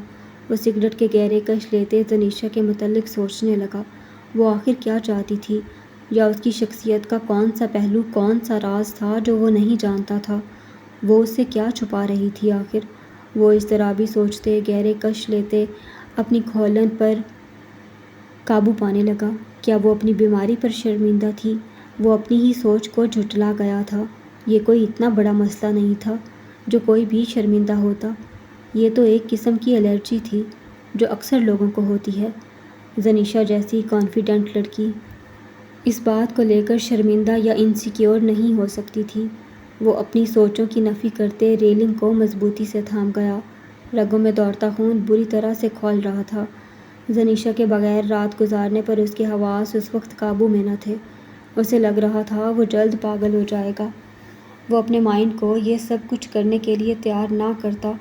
وہ سگریٹ کے گہرے کش لیتے زنیشا کے متعلق سوچنے لگا۔ وہ آخر کیا چاہتی تھی؟ یا اس کی شخصیت کا کون سا پہلو، کون سا راز تھا جو وہ نہیں جانتا تھا؟ وہ اس سے کیا چھپا رہی تھی آخر؟ وہ اضطرابی سوچتے گہرے کش لیتے اپنی کھولن پر قابو پانے لگا۔ کیا وہ اپنی بیماری پر شرمندہ تھی؟ وہ اپنی ہی سوچ کو جھٹلا گیا تھا۔ یہ کوئی اتنا بڑا مسئلہ نہیں تھا جو کوئی بھی شرمندہ ہوتا۔ یہ تو ایک قسم کی الرجی تھی جو اکثر لوگوں کو ہوتی ہے۔ زنیشا جیسی کانفیڈنٹ لڑکی اس بات کو لے کر شرمندہ یا انسیکیور نہیں ہو سکتی تھی۔ وہ اپنی سوچوں کی نفی کرتے ریلنگ کو مضبوطی سے تھام گیا۔ رگوں میں دوڑتا خون بری طرح سے کھول رہا تھا۔ زنیشا کے بغیر رات گزارنے پر اس کے حواس اس وقت قابو میں نہ تھے۔ اسے لگ رہا تھا وہ جلد پاگل ہو جائے گا۔ وہ اپنے مائنڈ کو یہ سب کچھ کرنے کے لیے تیار نہ کرتا،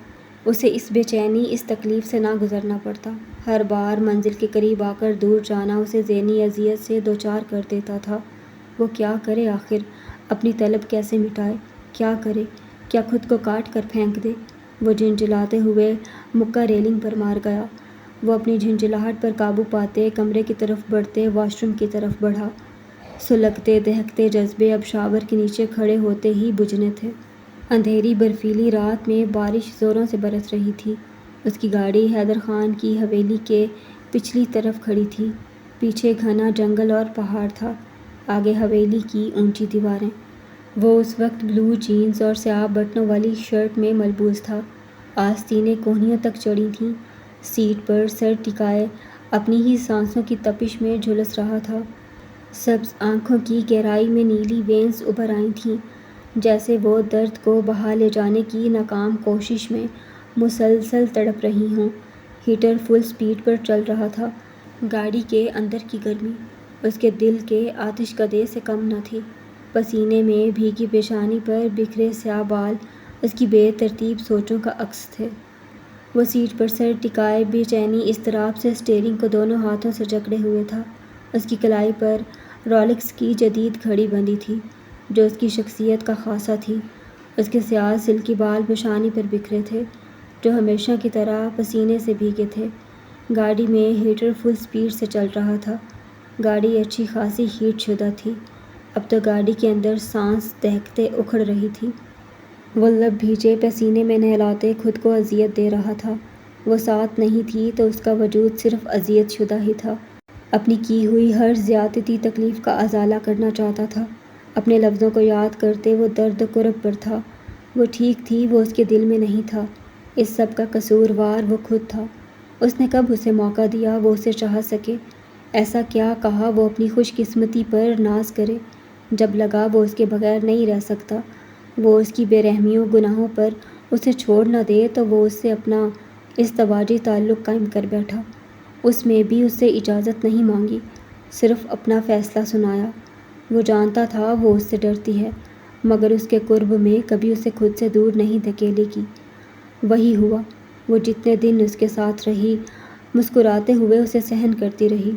اسے اس بے چینی، اس تکلیف سے نہ گزرنا پڑتا۔ ہر بار منزل کے قریب آ کر دور جانا اسے ذہنی اذیت سے دوچار کر دیتا تھا۔ وہ کیا کرے آخر؟ اپنی طلب کیسے مٹائے؟ کیا کرے؟ کیا خود کو کاٹ کر پھینک دے؟ وہ جھنجھلاتے ہوئے مکہ ریلنگ پر مار گیا۔ وہ اپنی جھنجھلاہٹ پر قابو پاتے کمرے کی طرف بڑھتے واش روم کی طرف بڑھا۔ سلگتے دہکتے جذبے اب شاور کے نیچے کھڑے ہوتے ہی بجھنے تھے۔ اندھیری برفیلی رات میں بارش زوروں سے برس رہی تھی۔ اس کی گاڑی حیدر خان کی حویلی کے پچھلی طرف کھڑی تھی۔ پیچھے گھنا جنگل اور پہاڑ تھا، آگے حویلی کی اونچی دیواریں۔ وہ اس وقت بلو جینز اور سیاہ بٹنوں والی شرٹ میں ملبوس تھا۔ آستینیں کوہنیوں تک چڑھی تھیں۔ سیٹ پر سر ٹکائے اپنی ہی سانسوں کی تپش میں جھلس رہا تھا۔ سبز آنکھوں کی گہرائی میں نیلی وینز ابھر آئی تھیں، جیسے وہ درد کو بہا لے جانے کی ناکام کوشش میں مسلسل تڑپ رہی ہوں۔ ہیٹر فل سپیڈ پر چل رہا تھا۔ گاڑی کے اندر کی گرمی اس کے دل کے آتش کدے سے کم نہ تھی۔ پسینے میں بھیگی پیشانی پر بکھرے سیاہ بال اس کی بے ترتیب سوچوں کا عکس تھے۔ وہ سیٹ پر سر ٹکائے بے چینی اضطراب سے اسٹیئرنگ کو دونوں ہاتھوں سے جکڑے ہوئے تھا۔ اس کی کلائی پر رولیکس کی جدید گھڑی بندھی تھی جو اس کی شخصیت کا خاصہ تھی۔ اس کے سیاہ سلکی بال پیشانی پر بکھرے تھے جو ہمیشہ کی طرح پسینے سے بھیگے تھے۔ گاڑی میں ہیٹر فل سپیڈ سے چل رہا تھا۔ گاڑی اچھی خاصی ہیٹ شدہ تھی۔ اب تو گاڑی کے اندر سانس دہکتے اکھڑ رہی تھی۔ وہ لب بھیجے پسینے میں نہلاتے خود کو اذیت دے رہا تھا۔ وہ ساتھ نہیں تھی تو اس کا وجود صرف اذیت شدہ ہی تھا۔ اپنی کی ہوئی ہر زیادتی تکلیف کا ازالہ کرنا چاہتا تھا۔ اپنے لفظوں کو یاد کرتے وہ درد و کرب پر تھا۔ وہ ٹھیک تھی، وہ اس کے دل میں نہیں تھا۔ اس سب کا قصوروار وہ خود تھا۔ اس نے کب اسے موقع دیا وہ اسے چاہ سکے؟ ایسا کیا کہا وہ اپنی خوش قسمتی پر ناز کرے؟ جب لگا وہ اس کے بغیر نہیں رہ سکتا وہ اس کی بے رحمیوں گناہوں پر اسے چھوڑ نہ دے تو وہ اس سے اپنا ازدواجی تعلق قائم کر بیٹھا۔ اس میں بھی اس سے اجازت نہیں مانگی، صرف اپنا فیصلہ سنایا۔ وہ جانتا تھا وہ اس سے ڈرتی ہے، مگر اس کے قرب میں کبھی اسے خود سے دور نہیں دھکیلے گی۔ وہی ہوا۔ وہ جتنے دن اس کے ساتھ رہی، مسکراتے ہوئے اسے سہن کرتی رہی۔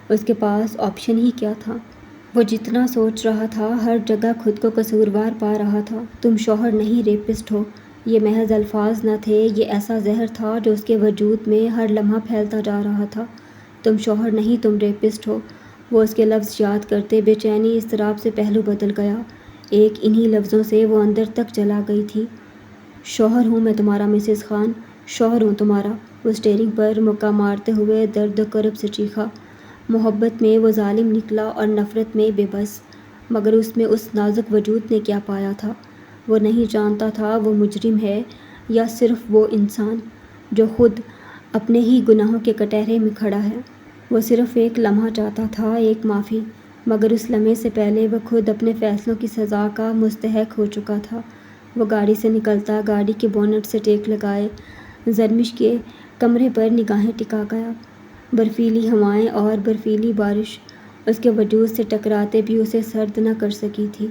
اس کے پاس آپشن ہی کیا تھا؟ وہ جتنا سوچ رہا تھا ہر جگہ خود کو قصوروار پا رہا تھا۔ تم شوہر نہیں ریپسٹ ہو، یہ محض الفاظ نہ تھے، یہ ایسا زہر تھا جو اس کے وجود میں ہر لمحہ پھیلتا جا رہا تھا۔ تم شوہر نہیں، تم ریپسٹ ہو۔ وہ اس کے لفظ یاد کرتے بے چینی اضطراب سے پہلو بدل گیا۔ ایک انہی لفظوں سے وہ اندر تک جلا گئی تھی۔ شوہر ہوں میں تمہارا مسز خان، شوہر ہوں تمہارا۔ وہ اسٹیئرنگ پر مکہ مارتے ہوئے درد و کرب سے چیخا۔ محبت میں وہ ظالم نکلا اور نفرت میں بے بس، مگر اس میں اس نازک وجود نے کیا پایا تھا؟ وہ نہیں جانتا تھا وہ مجرم ہے یا صرف وہ انسان جو خود اپنے ہی گناہوں کے کٹہرے میں کھڑا ہے۔ وہ صرف ایک لمحہ چاہتا تھا، ایک معافی، مگر اس لمحے سے پہلے وہ خود اپنے فیصلوں کی سزا کا مستحق ہو چکا تھا۔ وہ گاڑی سے نکلتا گاڑی کے بونٹ سے ٹیک لگائے زرمش کے کمرے پر نگاہیں ٹکا گیا۔ برفیلی ہوائیں اور برفیلی بارش اس کے وجود سے ٹکراتے بھی اسے سرد نہ کر سکی تھی۔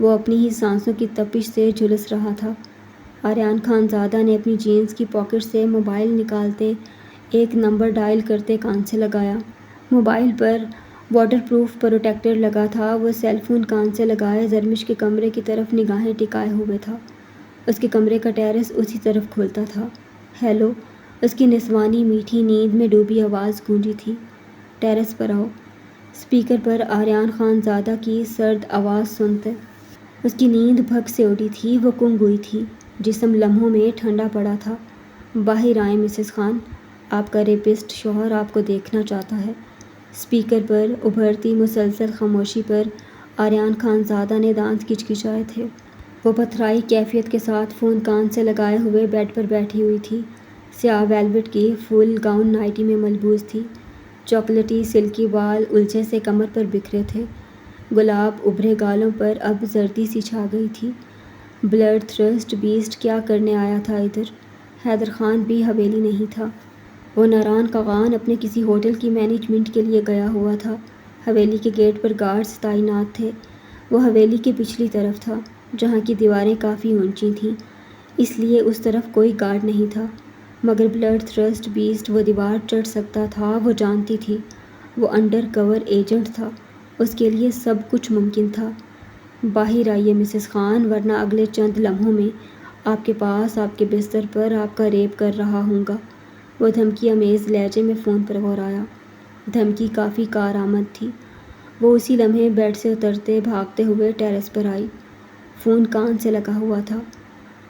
وہ اپنی ہی سانسوں کی تپش سے جھلس رہا تھا۔ آریان خان زادہ نے اپنی جینز کی پاکٹ سے موبائل نکالتے ایک نمبر ڈائل کرتے کان سے لگایا۔ موبائل پر واٹر پروف پروٹیکٹر لگا تھا۔ وہ سیل فون کان سے لگائے زرمش کے کمرے کی طرف نگاہیں ٹکائے ہوئے تھا۔ اس کے کمرے کا ٹیرس اسی طرف کھلتا تھا۔ ہیلو، اس کی نسوانی میٹھی نیند میں ڈوبی آواز گونجی تھی۔ ٹیرس پر آؤ۔ اسپیکر پر آریان خان زادہ کی سرد آواز سنتے اس کی نیند بھگ سے اڑی تھی۔ وہ گم ہوئی تھی، جسم لمحوں میں ٹھنڈا پڑا تھا۔ باہر آئیں مسز خان، آپ کا ریپسٹ شوہر آپ کو دیکھنا چاہتا ہے۔ اسپیکر پر ابھرتی مسلسل خاموشی پر آریان خان زادہ نے دانت کچکچائے تھے۔ وہ پتھرائی کیفیت کے ساتھ فون کان سے لگائے ہوئے بیڈ پر بیٹھی ہوئی تھی۔ سیاہ ویلوٹ کی فل گاؤن نائٹی میں ملبوس تھی۔ چاکلیٹی سلکی بال الجھے سے کمر پر بکھرے تھے۔ گلاب ابھرے گالوں پر اب زردی سی چھا گئی تھی۔ بلڈ تھرسٹ بیسٹ کیا کرنے آیا تھا ادھر؟ حیدر خان بھی حویلی نہیں تھا۔ وہ ناران کاغان اپنے کسی ہوٹل کی مینجمنٹ کے لیے گیا ہوا تھا۔ حویلی کے گیٹ پر گارڈز تعینات تھے۔ وہ حویلی کے پچھلی طرف تھا، جہاں کی دیواریں کافی اونچی تھیں، اس لیے اس طرف کوئی گارڈ نہیں تھا، مگر بلڈ تھرسٹ بیسٹ وہ دیوار چڑھ سکتا تھا۔ وہ جانتی تھی وہ انڈر کور ایجنٹ تھا، اس کے لیے سب کچھ ممکن تھا۔ باہر آئیے مسز خان، ورنہ اگلے چند لمحوں میں آپ کے پاس آپ کے بستر پر آپ کا ریپ کر رہا ہوں گا۔ وہ دھمکی آمیز لہجے میں فون پر غورایا۔ دھمکی کافی کارآمد تھی۔ وہ اسی لمحے بیڈ سے اترتے بھاگتے ہوئے ٹیرس پر آئی۔ فون کان سے لگا ہوا تھا۔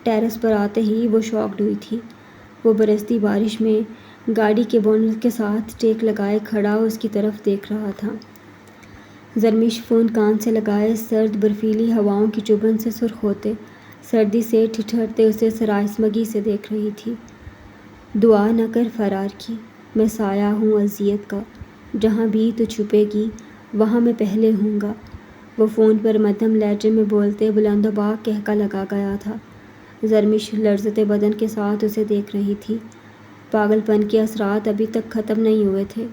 ٹیرس پر آتے ہی وہ شاکڈ ہوئی تھی۔ وہ برستی بارش میں گاڑی کے بونٹ کے ساتھ ٹیک لگائے کھڑا اس کی طرف دیکھ رہا تھا۔ زرمش فون کان سے لگائے سرد برفیلی ہواؤں کی چبھن سے سرخ ہوتے، سردی سے ٹھٹھرتے اسے سراسمگی سے دیکھ رہی تھی۔ دعا نہ کر فرار کی، میں سایہ ہوں اذیت کا، جہاں بھی تو چھپے گی وہاں میں پہلے ہوں گا۔ وہ فون پر مدھم لہجے میں بولتے بلند و باک کہکا لگا گیا تھا۔ زرمش لرزتے بدن کے ساتھ اسے دیکھ رہی تھی۔ پاگل پن کے اثرات ابھی تک ختم نہیں ہوئے تھے۔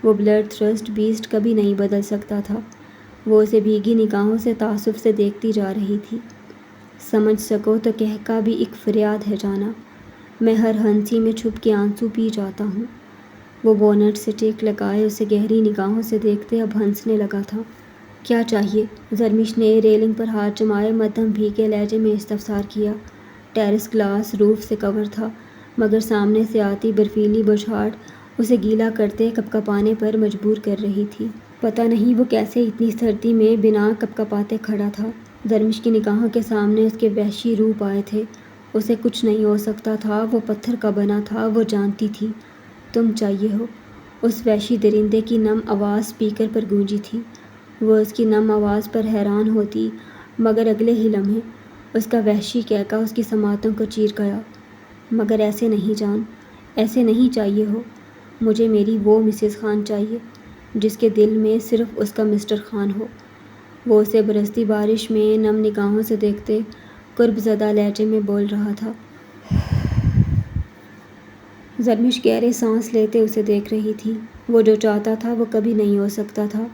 وہ بلڈ تھرسٹ بیسٹ کبھی نہیں بدل سکتا تھا۔ وہ اسے بھیگی نگاہوں سے تعصب سے دیکھتی جا رہی تھی۔ سمجھ سکو تو کہکا بھی ایک فریاد ہے جانا، میں ہر ہنسی میں چھپ کے آنسو پی جاتا ہوں۔ وہ بونٹ سے ٹیک لگائے اسے گہری نگاہوں سے دیکھتے اب ہنسنے لگا تھا۔ کیا چاہیے؟ زرمش نے ریلنگ پر ہاتھ جمائے مدھم بھیگے لہجے میں استفسار کیا۔ ٹیرس گلاس روف سے کور تھا، مگر سامنے سے آتی برفیلی بچھاڑ اسے گیلا کرتے کپکپانے پر مجبور کر رہی تھی۔ پتہ نہیں وہ کیسے اتنی سردی میں بنا کپکپاتے کھڑا تھا۔ زرمش کی نگاہوں کے سامنے اس کے وحشی روپ آئے تھے۔ اسے کچھ نہیں ہو سکتا تھا، وہ پتھر کا بنا تھا۔ وہ جانتی تھی تم چاہیے ہو۔ اس وحشی درندے کی نم آواز اسپیکر پر گونجی تھی۔ وہ اس کی نم آواز پر حیران ہوتی، مگر اگلے ہی لمحے اس کا وحشی کہکا اس کی سماعتوں کو چیر گیا۔ مگر ایسے نہیں جان، ایسے نہیں چاہیے ہو۔ مجھے میری وہ مسز خان چاہیے جس کے دل میں صرف اس کا مسٹر خان ہو۔ وہ اسے برستی بارش میں نم نگاہوں سے دیکھتے قرب زدہ لہجے میں بول رہا تھا۔ زرمش گہرے سانس لیتے اسے دیکھ رہی تھی۔ وہ جو چاہتا تھا وہ کبھی نہیں ہو سکتا تھا۔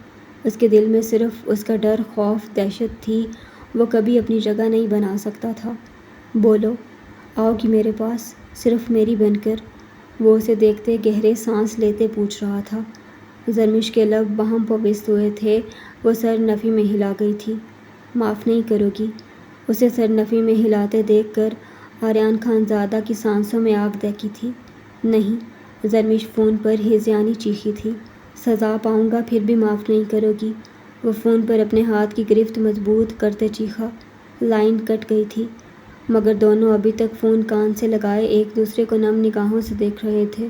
اس کے دل میں صرف اس کا ڈر، خوف، دہشت تھی۔ وہ کبھی اپنی جگہ نہیں بنا سکتا تھا۔ بولو، آؤ گی میرے پاس، صرف میری بن کر؟ وہ اسے دیکھتے گہرے سانس لیتے پوچھ رہا تھا۔ زرمش کے لب باہم پوست ہوئے تھے۔ وہ سر نفی میں ہلا گئی تھی۔ معاف نہیں کرو گی؟ اسے سر نفی میں ہلاتے دیکھ کر آریان خان زادہ کی سانسوں میں آگ دہکی تھی۔ نہیں، زرمش فون پر ہیضیانی چیخی تھی۔ سزا پاؤں گا پھر بھی معاف نہیں کرو گی؟ وہ فون پر اپنے ہاتھ کی گرفت مضبوط کرتے چیخا۔ لائن کٹ گئی تھی، مگر دونوں ابھی تک فون کان سے لگائے ایک دوسرے کو نم نگاہوں سے دیکھ رہے تھے۔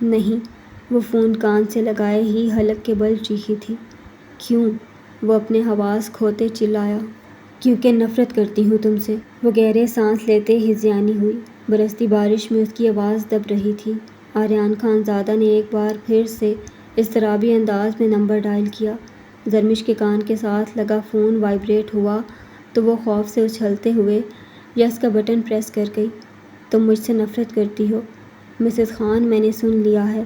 نہیں، وہ فون کان سے لگائے ہی حلق کے بل چیخی تھی۔ کیوں؟ وہ اپنے حواس کھوتے چلایا۔ کیونکہ نفرت کرتی ہوں تم سے۔ وہ گہرے سانس لیتے ہیضیانی ہوئی۔ برستی بارش میں اس کی آواز دب رہی تھی۔ آریان خان زادہ نے ایک بار پھر سے اضطرابی انداز میں نمبر ڈائل کیا۔ زرمش کے کان کے ساتھ لگا فون وائبریٹ ہوا تو وہ خوف سے اچھلتے ہوئے یس کا بٹن پریس کر گئی۔ تم مجھ سے نفرت کرتی ہو مسز خان، میں نے سن لیا ہے۔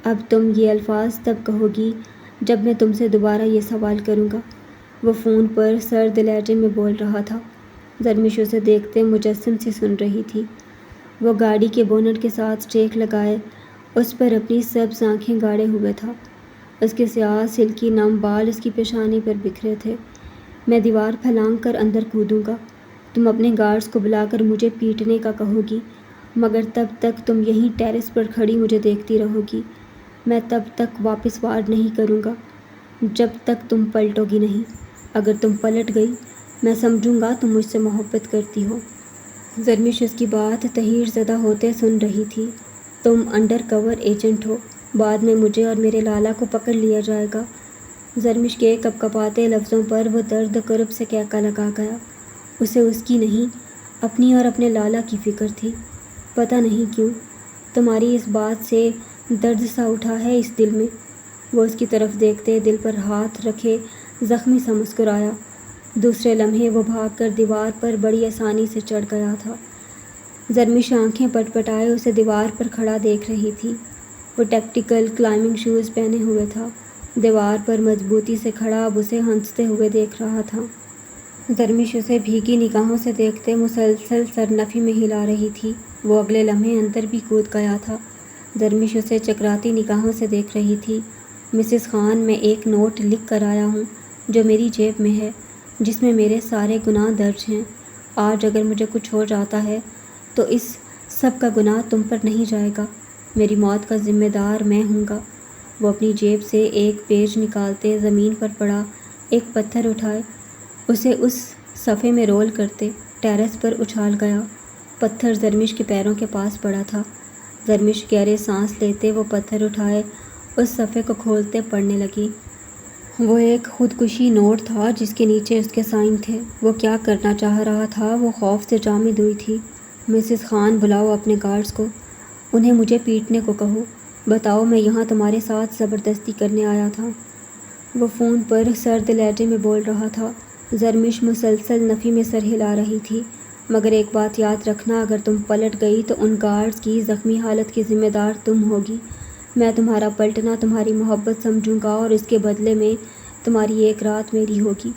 اب تم یہ الفاظ تب کہو گی جب میں تم سے دوبارہ یہ سوال کروں گا۔ وہ فون پر سرد لہجے میں بول رہا تھا۔ زرمش اسے دیکھتے مجسم سے سن رہی تھی۔ وہ گاڑی کے بونٹ کے ساتھ اسٹیک لگائے اس پر اپنی سبز آنکھیں گاڑے ہوئے تھا۔ اس کے سیاہ سلکی نم بال اس کی پیشانی پر بکھرے تھے۔ میں دیوار پھلانگ کر اندر کودوں گا۔ تم اپنے گارڈز کو بلا کر مجھے پیٹنے کا کہو گی، مگر تب تک تم یہیں ٹیرس پر کھڑی مجھے دیکھتی رہو گی۔ میں تب تک واپس وار نہیں کروں گا جب تک تم پلٹو گی نہیں۔ اگر تم پلٹ گئی، میں سمجھوں گا تم مجھ سے محبت کرتی ہو۔ زرمش اس کی بات تحیر زدہ ہوتے سن رہی تھی۔ تم انڈر کور ایجنٹ ہو، بعد میں مجھے اور میرے لالا کو پکڑ لیا جائے گا۔ زرمش کے کپکپاتے لفظوں پر وہ درد کرب سے کہکا لگا گیا۔ اسے اس کی نہیں، اپنی اور اپنے لالا کی فکر تھی۔ پتہ نہیں کیوں تمہاری اس بات سے درد سا اٹھا ہے اس دل میں۔ وہ اس کی طرف دیکھتے دل پر ہاتھ رکھے زخمی سا مسکرایا۔ دوسرے لمحے وہ بھاگ کر دیوار پر بڑی آسانی سے چڑھ گیا تھا۔ زرمش آنکھیں پٹ پٹائے اسے دیوار پر کھڑا دیکھ رہی تھی۔ وہ ٹیکٹیکل کلائمبنگ شوز پہنے ہوئے تھا۔ دیوار پر مضبوطی سے کھڑا اب اسے ہنستے ہوئے دیکھ رہا تھا۔ زرمش اسے بھیگی نگاہوں سے دیکھتے مسلسل سر نفی میں ہلا رہی تھی۔ وہ اگلے لمحے اندر بھی کود گیا تھا۔ زرمش اسے چکراتی نگاہوں سے دیکھ رہی تھی۔ مسز خان، میں ایک نوٹ لکھ کر آیا ہوں جو میری جیب میں ہے، جس میں میرے سارے گناہ درج ہیں۔ آج اگر مجھے کچھ ہو جاتا ہے تو اس سب کا گناہ تم پر نہیں جائے گا۔ میری موت کا ذمہ دار میں ہوں گا۔ وہ اپنی جیب سے ایک پیج نکالتے زمین پر پڑا ایک پتھر اٹھائے اسے اس صفحے میں رول کرتے ٹیرس پر اچھال گیا۔ پتھر زرمش کے پیروں کے پاس پڑا تھا۔ زرمش گہرے سانس لیتے وہ پتھر اٹھائے اس صفحے کو کھولتے پڑھنے لگی۔ وہ ایک خودکشی نوٹ تھا جس کے نیچے اس کے سائن تھے۔ وہ کیا کرنا چاہ رہا تھا وہ خوف سے جامد ہوئی تھی۔ مسز خان، بلاؤ اپنے گارڈز کو، انہیں مجھے پیٹنے کو کہو۔ بتاؤ میں یہاں تمہارے ساتھ زبردستی کرنے آیا تھا۔ وہ فون پر سرد لہجے میں بول رہا تھا۔ زرمش مسلسل نفی میں سر ہلا رہی تھی۔ مگر ایک بات یاد رکھنا، اگر تم پلٹ گئی تو ان گارڈز کی زخمی حالت کی ذمہ دار تم ہوگی۔ میں تمہارا پلٹنا تمہاری محبت سمجھوں گا اور اس کے بدلے میں تمہاری ایک رات میری ہوگی۔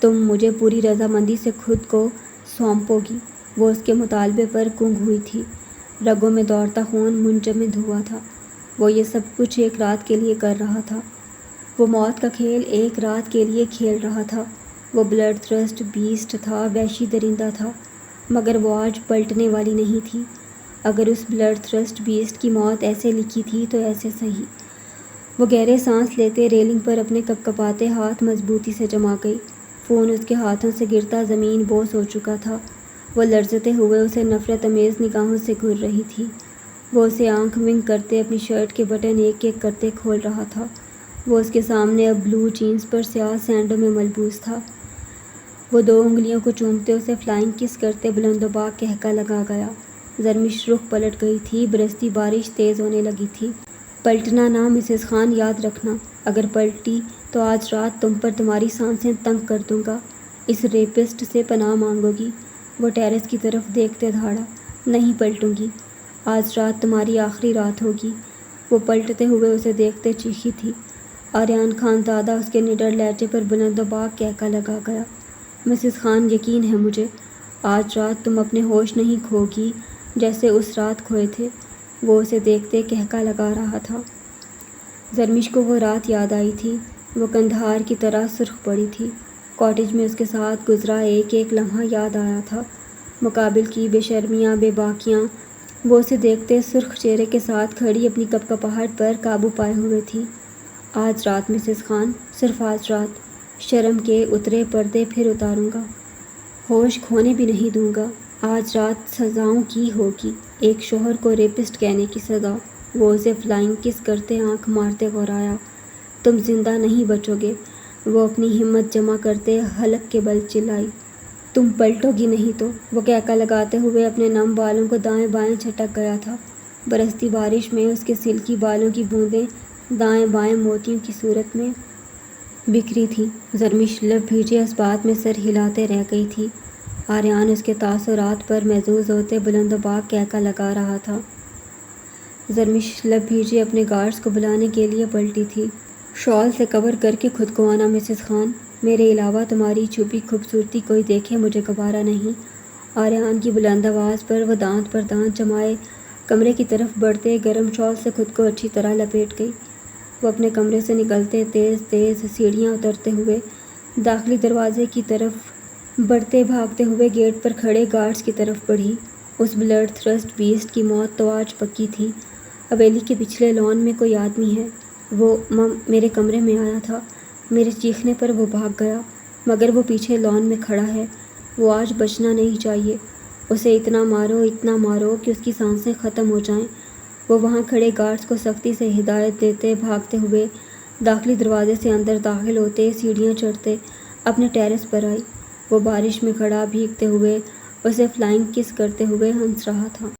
تم مجھے پوری رضامندی سے خود کو سونپو گی۔ وہ اس کے مطالبے پر گنگ ہوئی تھی۔ رگوں میں دوڑتا خون منجمد ہوا تھا۔ وہ یہ سب کچھ ایک رات کے لیے کر رہا تھا۔ وہ موت کا کھیل ایک رات کے لیے کھیل رہا تھا۔ وہ بلڈ تھرسٹ بیسٹ تھا، وحشی درندہ تھا، مگر وہ آج پلٹنے والی نہیں تھی۔ اگر اس بلڈ تھرسٹ بیسٹ کی موت ایسے لکھی تھی تو ایسے صحیح۔ وہ گہرے سانس لیتے ریلنگ پر اپنے کپکپاتے ہاتھ مضبوطی سے جما گئی۔ فون اس کے ہاتھوں سے گرتا زمین بوس ہو چکا تھا۔ وہ لرزتے ہوئے اسے نفرت امیز نگاہوں سے گھور رہی تھی۔ وہ اسے آنکھ ونک کرتے اپنی شرٹ کے بٹن ایک ایک کرتے کھول رہا تھا۔ وہ اس کے سامنے اب بلو جینز پر سیاہ سینڈوں میں ملبوس تھا۔ وہ دو انگلیوں کو چومتے اسے فلائنگ کس کرتے بلند و باک کہکا لگا گیا۔ زرمش رخ پلٹ گئی تھی۔ برستی بارش تیز ہونے لگی تھی۔ پلٹنا نہ مسز خان، یاد رکھنا، اگر پلٹی تو آج رات تم پر تمہاری سانسیں تنگ کر دوں گا۔ اس ریپسٹ سے پناہ مانگو گی۔ وہ ٹیرس کی طرف دیکھتے دھاڑا، نہیں پلٹوں گی، آج رات تمہاری آخری رات ہوگی۔ وہ پلٹتے ہوئے اسے دیکھتے چیخی تھی۔ آریان خان زادہ اس کے نڈر لہجے پر بلند و باک کہکا لگا گیا، مسز خان یقین ہے مجھے، آج رات تم اپنے ہوش نہیں کھو گی جیسے اس رات کھوئے تھے۔ وہ اسے دیکھتے کہکا لگا رہا تھا۔ زرمش کو وہ رات یاد آئی تھی، وہ قندھار کی طرح سرخ پڑی تھی۔ کاٹیج میں اس کے ساتھ گزرا ایک ایک لمحہ یاد آیا تھا، مقابل کی بے شرمیاں، بے باکیاں۔ وہ اسے دیکھتے سرخ چہرے کے ساتھ کھڑی اپنی کپکپاہٹ پر قابو پائے ہوئے تھی۔ آج رات مسز خان، صرف آج رات، شرم کے اترے پردے پھر اتاروں گا، ہوش کھونے بھی نہیں دوں گا۔ آج رات سزاؤں کی ہوگی، ایک شوہر کو ریپسٹ کہنے کی سزا۔ وہ اسے فلائنگ کس کرتے آنکھ مارتے غورایا، تم زندہ نہیں بچو گے۔ وہ اپنی ہمت جمع کرتے حلق کے بل چلائی، تم پلٹو گی نہیں تو۔ وہ کہکا لگاتے ہوئے اپنے نم بالوں کو دائیں بائیں جھٹک گیا تھا۔ برستی بارش میں اس کے سلکی بالوں کی بوندیں دائیں بائیں موتیوں کی صورت میں بکھری تھیں۔ زرمش لب بھیجے اسبات میں سر ہلاتے رہ گئی تھی۔ آریان اس کے تاثرات پر محظوظ ہوتے بلند و باک کہکا لگا رہا تھا۔ زرمش لب بھیجے اپنے گارڈز کو بلانے کے لیے پلٹی تھی۔ شال سے کور کر کے خود کو آنا مسز خان، میرے علاوہ تمہاری چھپی خوبصورتی کوئی دیکھے مجھے گوارا نہیں۔ آریان کی بلند آواز پر وہ دانت پر دانت جمائے کمرے کی طرف بڑھتے گرم شال سے خود کو اچھی طرح لپیٹ گئی۔ وہ اپنے کمرے سے نکلتے تیز تیز سیڑھیاں اترتے ہوئے داخلی دروازے کی طرف بڑھتے بھاگتے ہوئے گیٹ پر کھڑے گارڈز کی طرف بڑھی۔ اس بلڈ تھرسٹ بیسٹ کی موت تو آج پکی تھی۔ حویلی کے پچھلے لان میں کوئی آدمی ہے، وہ میرے کمرے میں آیا تھا، میرے چیخنے پر وہ بھاگ گیا، مگر وہ پیچھے لان میں کھڑا ہے، وہ آج بچنا نہیں چاہیے، اسے اتنا مارو کہ اس کی سانسیں ختم ہو جائیں۔ وہ وہاں کھڑے گارڈز کو سختی سے ہدایت دیتے بھاگتے ہوئے داخلی دروازے سے اندر داخل ہوتے سیڑھیاں چڑھتے اپنے ٹیرس پر آئی۔ وہ بارش میں کھڑا بھیگتے ہوئے اسے فلائنگ کس کرتے ہوئے ہنس رہا تھا۔